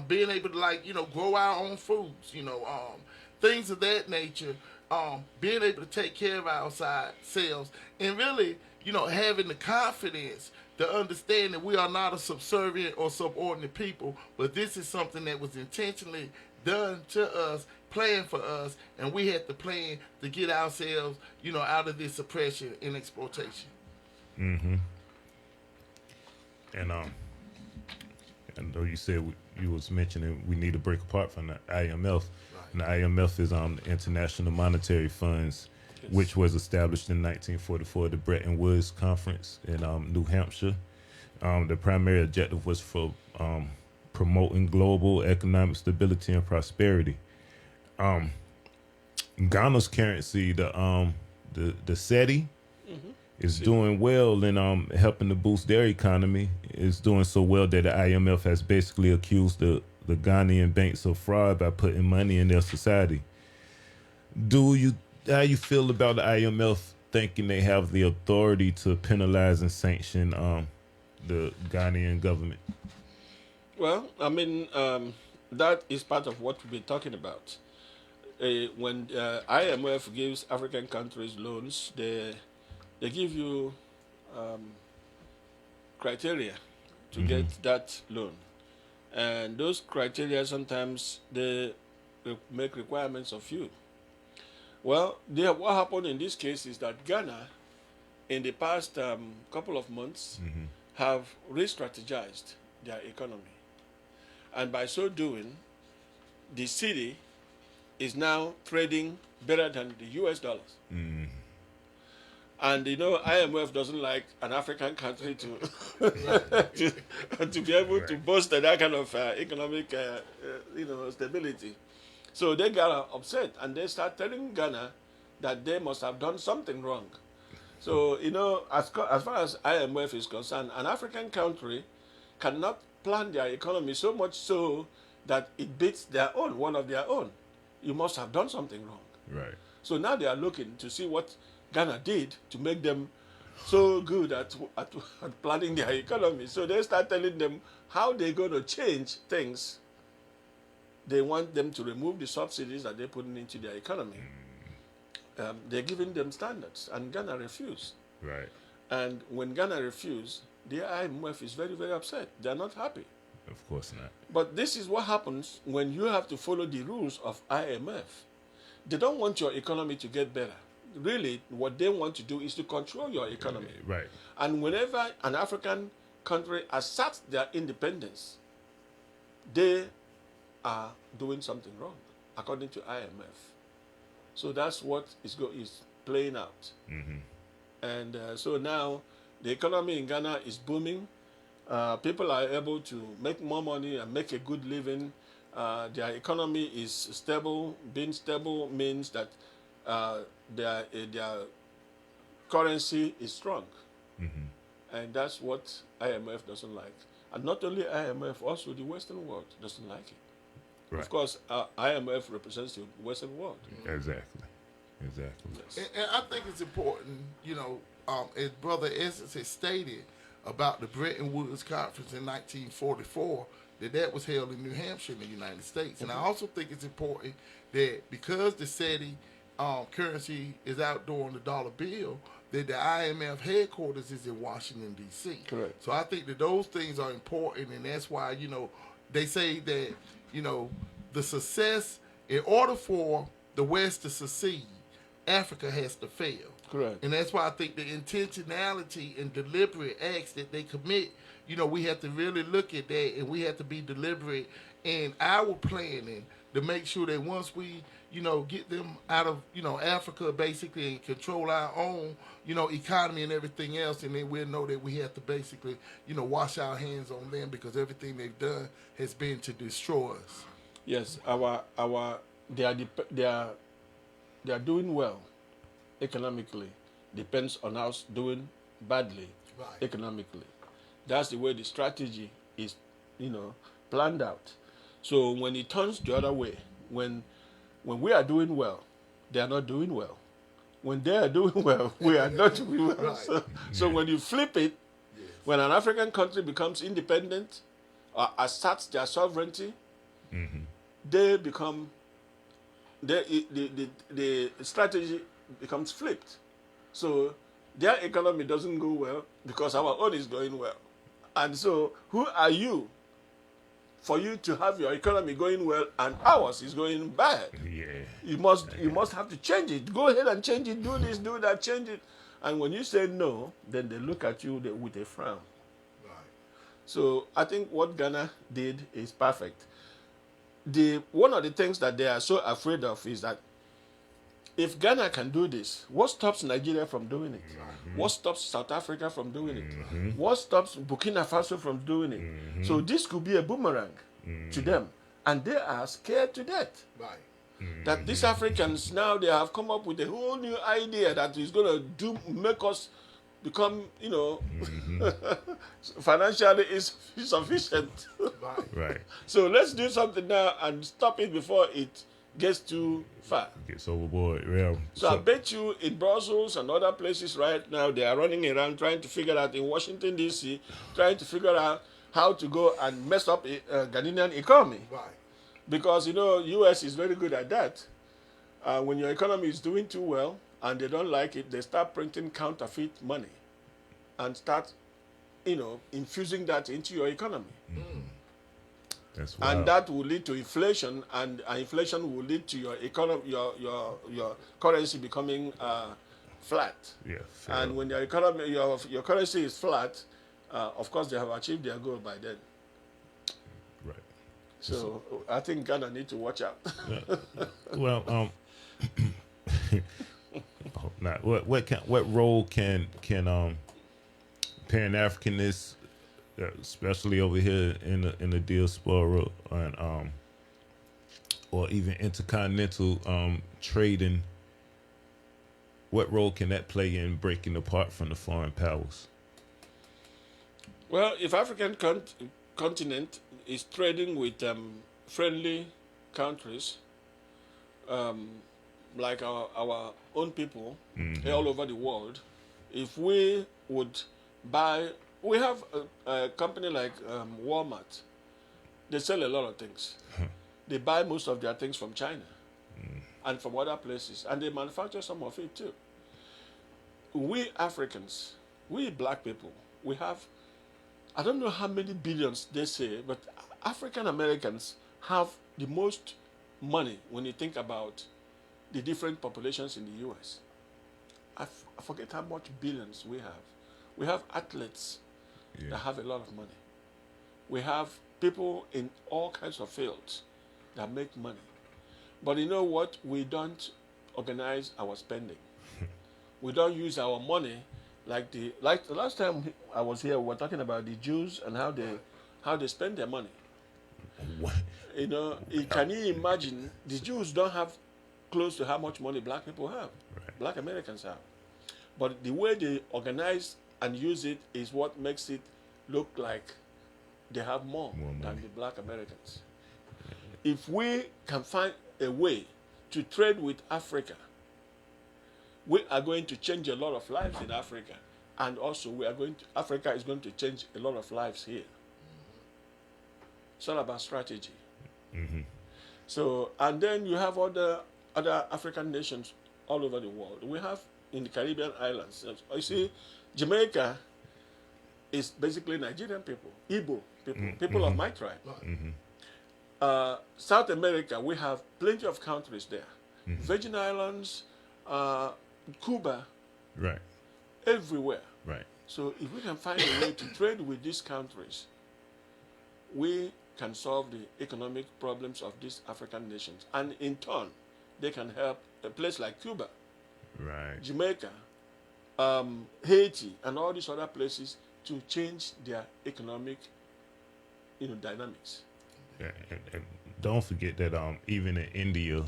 being able to grow our own foods, things of that nature, being able to take care of ourselves, and really, having the confidence to understand that we are not a subservient or subordinate people, but this is something that was intentionally done to us, planned for us, and we had to plan to get ourselves, out of this oppression and exploitation. And I know you said you was mentioning we need to break apart from the IMF. And the IMF is the International Monetary Funds, which was established in 1944, the Bretton Woods Conference in New Hampshire. The primary objective was for promoting global economic stability and prosperity. Ghana's currency, the SETI, is doing well in helping to boost their economy. It's doing so well that the IMF has basically accused the Ghanaian banks of fraud by putting money in their society. How you feel about the IMF thinking they have the authority to penalize and sanction the Ghanaian government? Well, I mean, that is part of what we've been talking about. When IMF gives African countries loans, they give you criteria to get that loan. And those criteria, sometimes they make requirements of you. Well, what happened in this case is that Ghana, in the past couple of months, have re-strategized their economy. And by so doing, the cedi is now trading better than the US dollars. And IMF doesn't like an African country to be able to boast that kind of economic stability. So they got upset and they start telling Ghana that they must have done something wrong. So as far as IMF is concerned, an African country cannot plan their economy so much so that it beats one of their own. You must have done something wrong. Right. So now they are looking to see what Ghana did to make them so good at planning their economy. So they start telling them how they're going to change things. They want them to remove the subsidies that they're putting into their economy. They're giving them standards, and Ghana refused. Right. And when Ghana refused, the IMF is very, very upset. They're not happy. Of course not. But this is what happens when you have to follow the rules of IMF. They don't want your economy to get better. Really, what they want to do is to control your economy. Right. And whenever an African country asserts their independence, they are doing something wrong, according to IMF. So that's what is playing out. And so now the economy in Ghana is booming. People are able to make more money and make a good living. Their economy is stable. Being stable means that their currency is strong. And that's what IMF doesn't like. And not only IMF, also the Western world doesn't like it. Right. Of course, IMF represents the Western world. Exactly. Yes. And I think it's important, as Brother Essence has stated about the Bretton Woods Conference in 1944, that was held in New Hampshire in the United States. And I also think it's important that because the SETI currency is outdoing the dollar bill, that the IMF headquarters is in Washington, D.C. Correct. So I think that those things are important, and that's why, they say that, the success, in order for the West to succeed, Africa has to fail. Correct. And that's why I think the intentionality and deliberate acts that they commit, we have to really look at that, and we have to be deliberate in our planning to make sure that once we, get them out of, Africa basically and control our own, economy and everything else, and then we'll know that we have to basically, wash our hands on them because everything they've done has been to destroy us. Yes, they are doing well economically. Depends on us doing badly economically. That's the way the strategy is, planned out. So when it turns the other way, when we are doing well, they are not doing well. When they are doing well, we are not doing well. Right. So when you flip it, when an African country becomes independent or asserts their sovereignty, they become the strategy becomes flipped. So their economy doesn't go well because our own is going well. And so who are you for you to have your economy going well and ours is going bad? Yeah. You must have to change it. Go ahead and change it. Do this, do that, change it. And when you say no, then they look at you with a frown. Right. So I think what Ghana did is perfect. One of the things that they are so afraid of is that if Ghana can do this, what stops Nigeria from doing it? What stops South Africa from doing it? What stops Burkina Faso from doing it? So this could be a boomerang to them. And they are scared to death. Right. That these Africans now, they have come up with a whole new idea that is going to make us become, financially insufficient. Right. Right. So let's do something now and stop it before it gets too far. Gets overboard. Yeah. So I bet you in Brussels and other places right now, they are running around trying to figure out, in Washington, D.C., trying to figure out how to go and mess up Ghanaian economy. Right. Because, U.S. is very good at that. When your economy is doing too well and they don't like it, they start printing counterfeit money and start, infusing that into your economy. That's wild. And that will lead to inflation, and inflation will lead to your economy, your currency becoming flat. Yeah. And when your economy, your currency is flat, of course they have achieved their goal by then. Right. So I think Ghana need to watch out. Well, not what role can Pan-Africanists, especially over here in the diaspora, and or even intercontinental trading, what role can that play in breaking apart from the foreign powers? Well, if African continent is trading with friendly countries, like our own people all over the world, if we would buy, we have a company like Walmart. They sell a lot of things. They buy most of their things from China and from other places, and they manufacture some of it too. We Africans, we black people, we have, I don't know how many billions they say, but African Americans have the most money when you think about the different populations in the U.S. I forget how much billions we have. We have athletes that have a lot of money. We have people in all kinds of fields that make money. But you know what? We don't organize our spending. We don't use our money like the last time I was here, we were talking about the Jews and how they spend their money. What? Can you imagine? The Jews don't have close to how much money black people have, black Americans have. But the way they organize and use it is what makes it look like they have more than the black Americans. If we can find a way to trade with Africa, we are going to change a lot of lives in Africa. And also Africa is going to change a lot of lives here. It's all about strategy. So, and then you have other African nations all over the world. We have in the Caribbean islands. You see, Jamaica is basically Nigerian people, Igbo people, people of my tribe. South America, we have plenty of countries there. Virgin Islands, Cuba, Right. everywhere. Right. So if we can find a way to trade with these countries, we can solve the economic problems of these African nations. And in turn, they can help a place like Cuba, Right. Jamaica, Haiti, and all these other places to change their economic dynamics. Yeah, and don't forget that even in India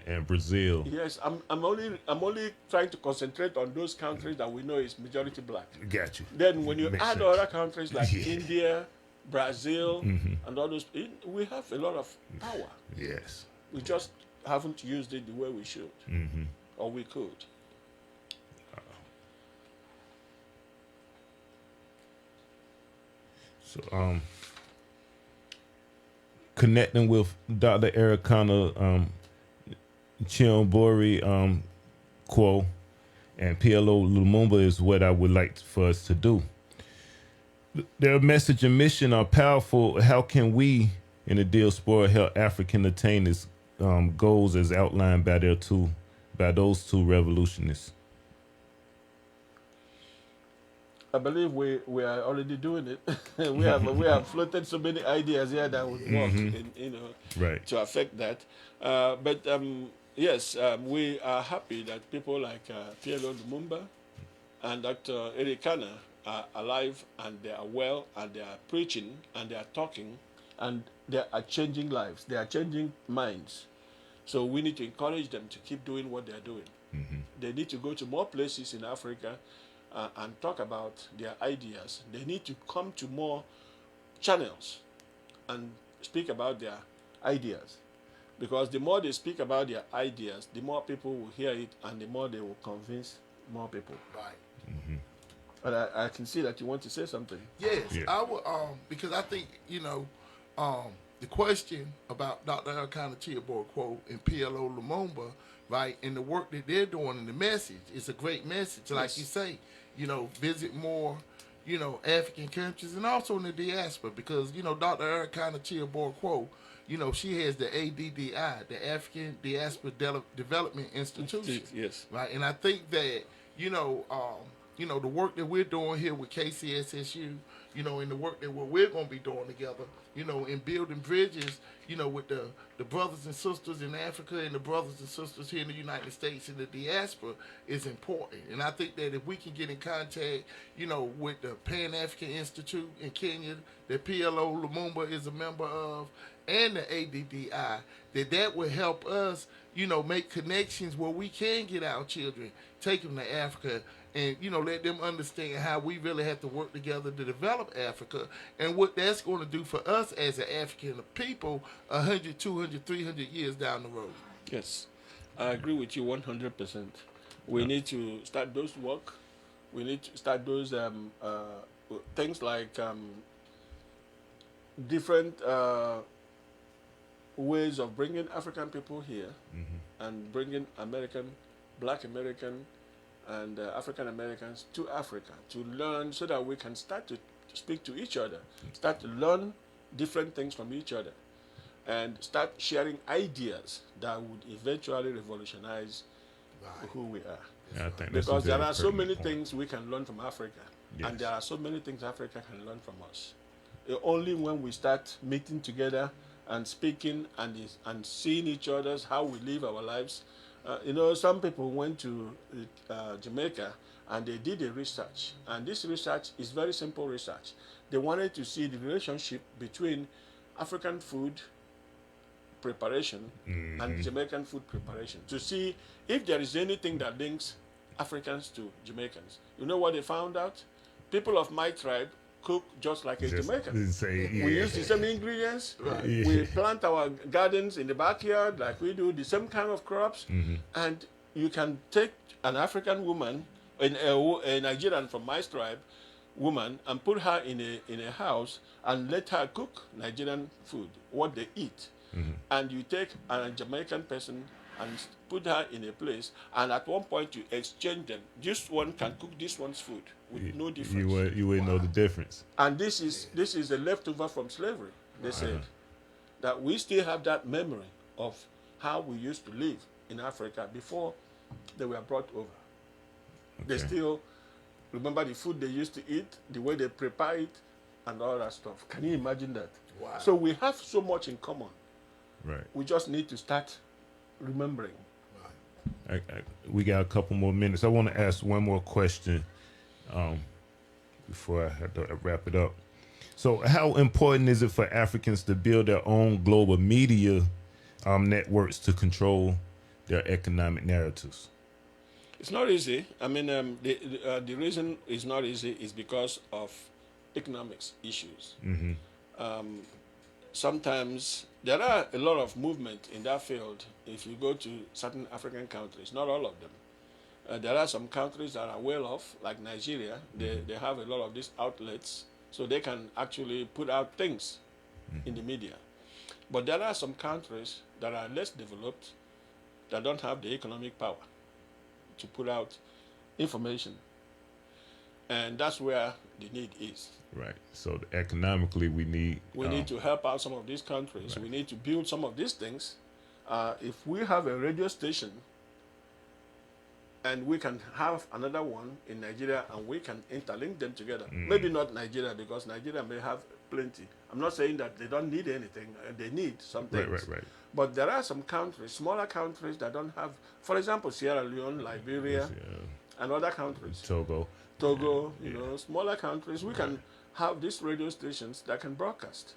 and Brazil. Yes, I'm only trying to concentrate on those countries that we know is majority black. Got you. Then when you Makes add sense. other countries like Yeah. India, Brazil, and all those, we have a lot of power. Yes. We just haven't used it the way we should, or we could. So, connecting with Dr. Ericana Chiambori Quo and PLO Lumumba is what I would like for us to do. Their message and mission are powerful. How can we in the diaspora help African attain its goals as outlined by those two revolutionists? I believe we are already doing it. we have floated so many ideas here that would work, Right. to affect that. But yes, we are happy that people like PLO Lumumba and Dr. Ericana are alive and they are well and they are preaching and they are talking and they are changing lives. They are changing minds. So we need to encourage them to keep doing what they are doing. They need to go to more places in Africa and talk about their ideas. They need to come to more channels and speak about their ideas. Because the more they speak about their ideas, the more people will hear it and the more they will convince more people. Right. But I can see that you want to say something. Yes, Yeah. I would, because I think, the question about Dr. Elkanah Chiabor and PLO Lumumba, right, and the work that they're doing and the message, it's a great message. Like you say, visit more, African countries and also in the diaspora because, Dr. Elkanah Chiabor, she has the ADDI, the African Diaspora Development Institution. Yes. Right, and I think that, the work that we're doing here with KCSSU, and the work that we're going to be doing together, in building bridges, with the brothers and sisters in Africa and the brothers and sisters here in the United States and the diaspora is important. And I think that if we can get in contact, with the Pan-African Institute in Kenya that PLO Lumumba is a member of, and the ADDI, that will help us, make connections where we can get our children, take them to Africa, and, let them understand how we really have to work together to develop Africa and what that's going to do for us as an African people 100, 200, 300 years down the road. Yes, I agree with you 100%. We need to start those work. We need to start those things like different ways of bringing African people here and bringing Black American, and African Americans to Africa to learn so that we can start to speak to each other, start to learn different things from each other, and start sharing ideas that would eventually revolutionize who we are. Yeah, I think that's Because a there very are so pertinent many point. things we can learn from Africa, Yes. and there are so many things Africa can learn from us. Only when we start meeting together and speaking and seeing each other's how we live our lives. Some people went to Jamaica and they did a research, and this research is very simple research. They wanted to see the relationship between African food preparation and Jamaican food preparation to see if there is anything that links Africans to Jamaicans. You know what they found out? People of my tribe cook just like a Jamaican. We use the same ingredients. Yeah. We plant our gardens in the backyard like we do, the same kind of crops. And you can take an African woman, a Nigerian from my tribe woman, and put her in a house and let her cook Nigerian food, what they eat. And you take a Jamaican person and put her in a place, and at one point you exchange them. This one can cook this one's food with no difference. You would know the difference. And this is a leftover from slavery. They said that we still have that memory of how we used to live in Africa before they were brought over. They still remember the food they used to eat, the way they prepare it, and all that stuff. Can you imagine that? Wow. So we have so much in common. Right. We just need to start remembering. We got a couple more minutes. I want to ask one more question before I have to wrap it up. So how important is it for Africans to build their own global media networks to control their economic narratives? It's not easy. I mean, the reason it's not easy is because of economics issues. sometimes there are a lot of movement in that field. If you go to certain African countries, not all of them. There are some countries that are well off, like Nigeria. They have a lot of these outlets, so they can actually put out things in the media. But there are some countries that are less developed that don't have the economic power to put out information. And that's where the need is. Right. So economically, we need to help out some of these countries. Right. We need to build some of these things. If we have a radio station and we can have another one in Nigeria and we can interlink them together, maybe not Nigeria, because Nigeria may have plenty. I'm not saying that they don't need anything. They need some things. Right. But there are some countries, smaller countries that don't have, for example, Sierra Leone, Liberia, and other countries. Togo, smaller countries. We can have these radio stations that can broadcast.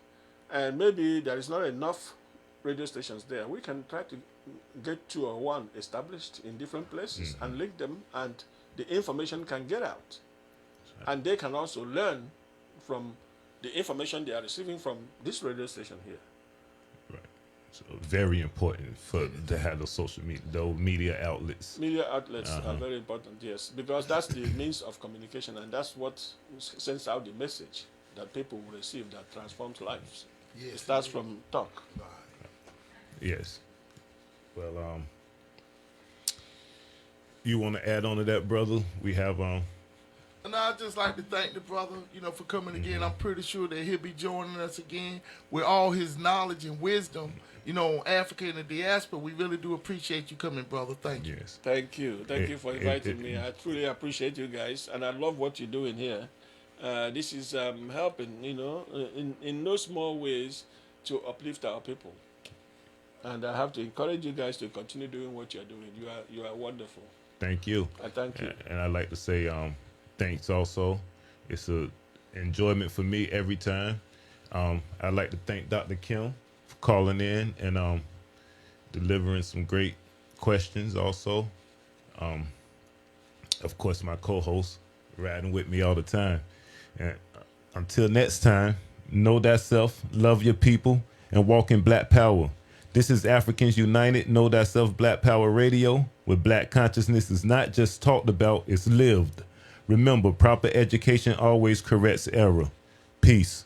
And maybe there is not enough radio stations there. We can try to get 2 or 1 established in different places and link them, and the information can get out. And they can also learn from the information they are receiving from this radio station here. Right. So very important to have those social media, those media outlets. Media outlets are very important, yes, because that's the means of communication, and that's what sends out the message that people will receive that transforms lives. Yes. It starts from talk. Yes. Well, you want to add on to that, brother? We have And I'd just like to thank the brother, for coming again. I'm pretty sure that he'll be joining us again with all his knowledge and wisdom, on Africa and the diaspora. We really do appreciate you coming, brother. Thank you. Yes. Thank you. Thank you for inviting me. I truly appreciate you guys, and I love what you're doing here. This is helping, in no small ways to uplift our people. And I have to encourage you guys to continue doing what you're doing. You are wonderful. Thank you. I thank you. And I'd like to say thanks also. It's a enjoyment for me every time. I'd like to thank Dr. Kim for calling in and delivering some great questions also. Of course, my co-host riding with me all the time. And until next time, know thyself, love your people, and walk in Black Power. This is Africans United, Know Thyself Black Power Radio, where Black consciousness is not just talked about, it's lived. Remember, proper education always corrects error. Peace.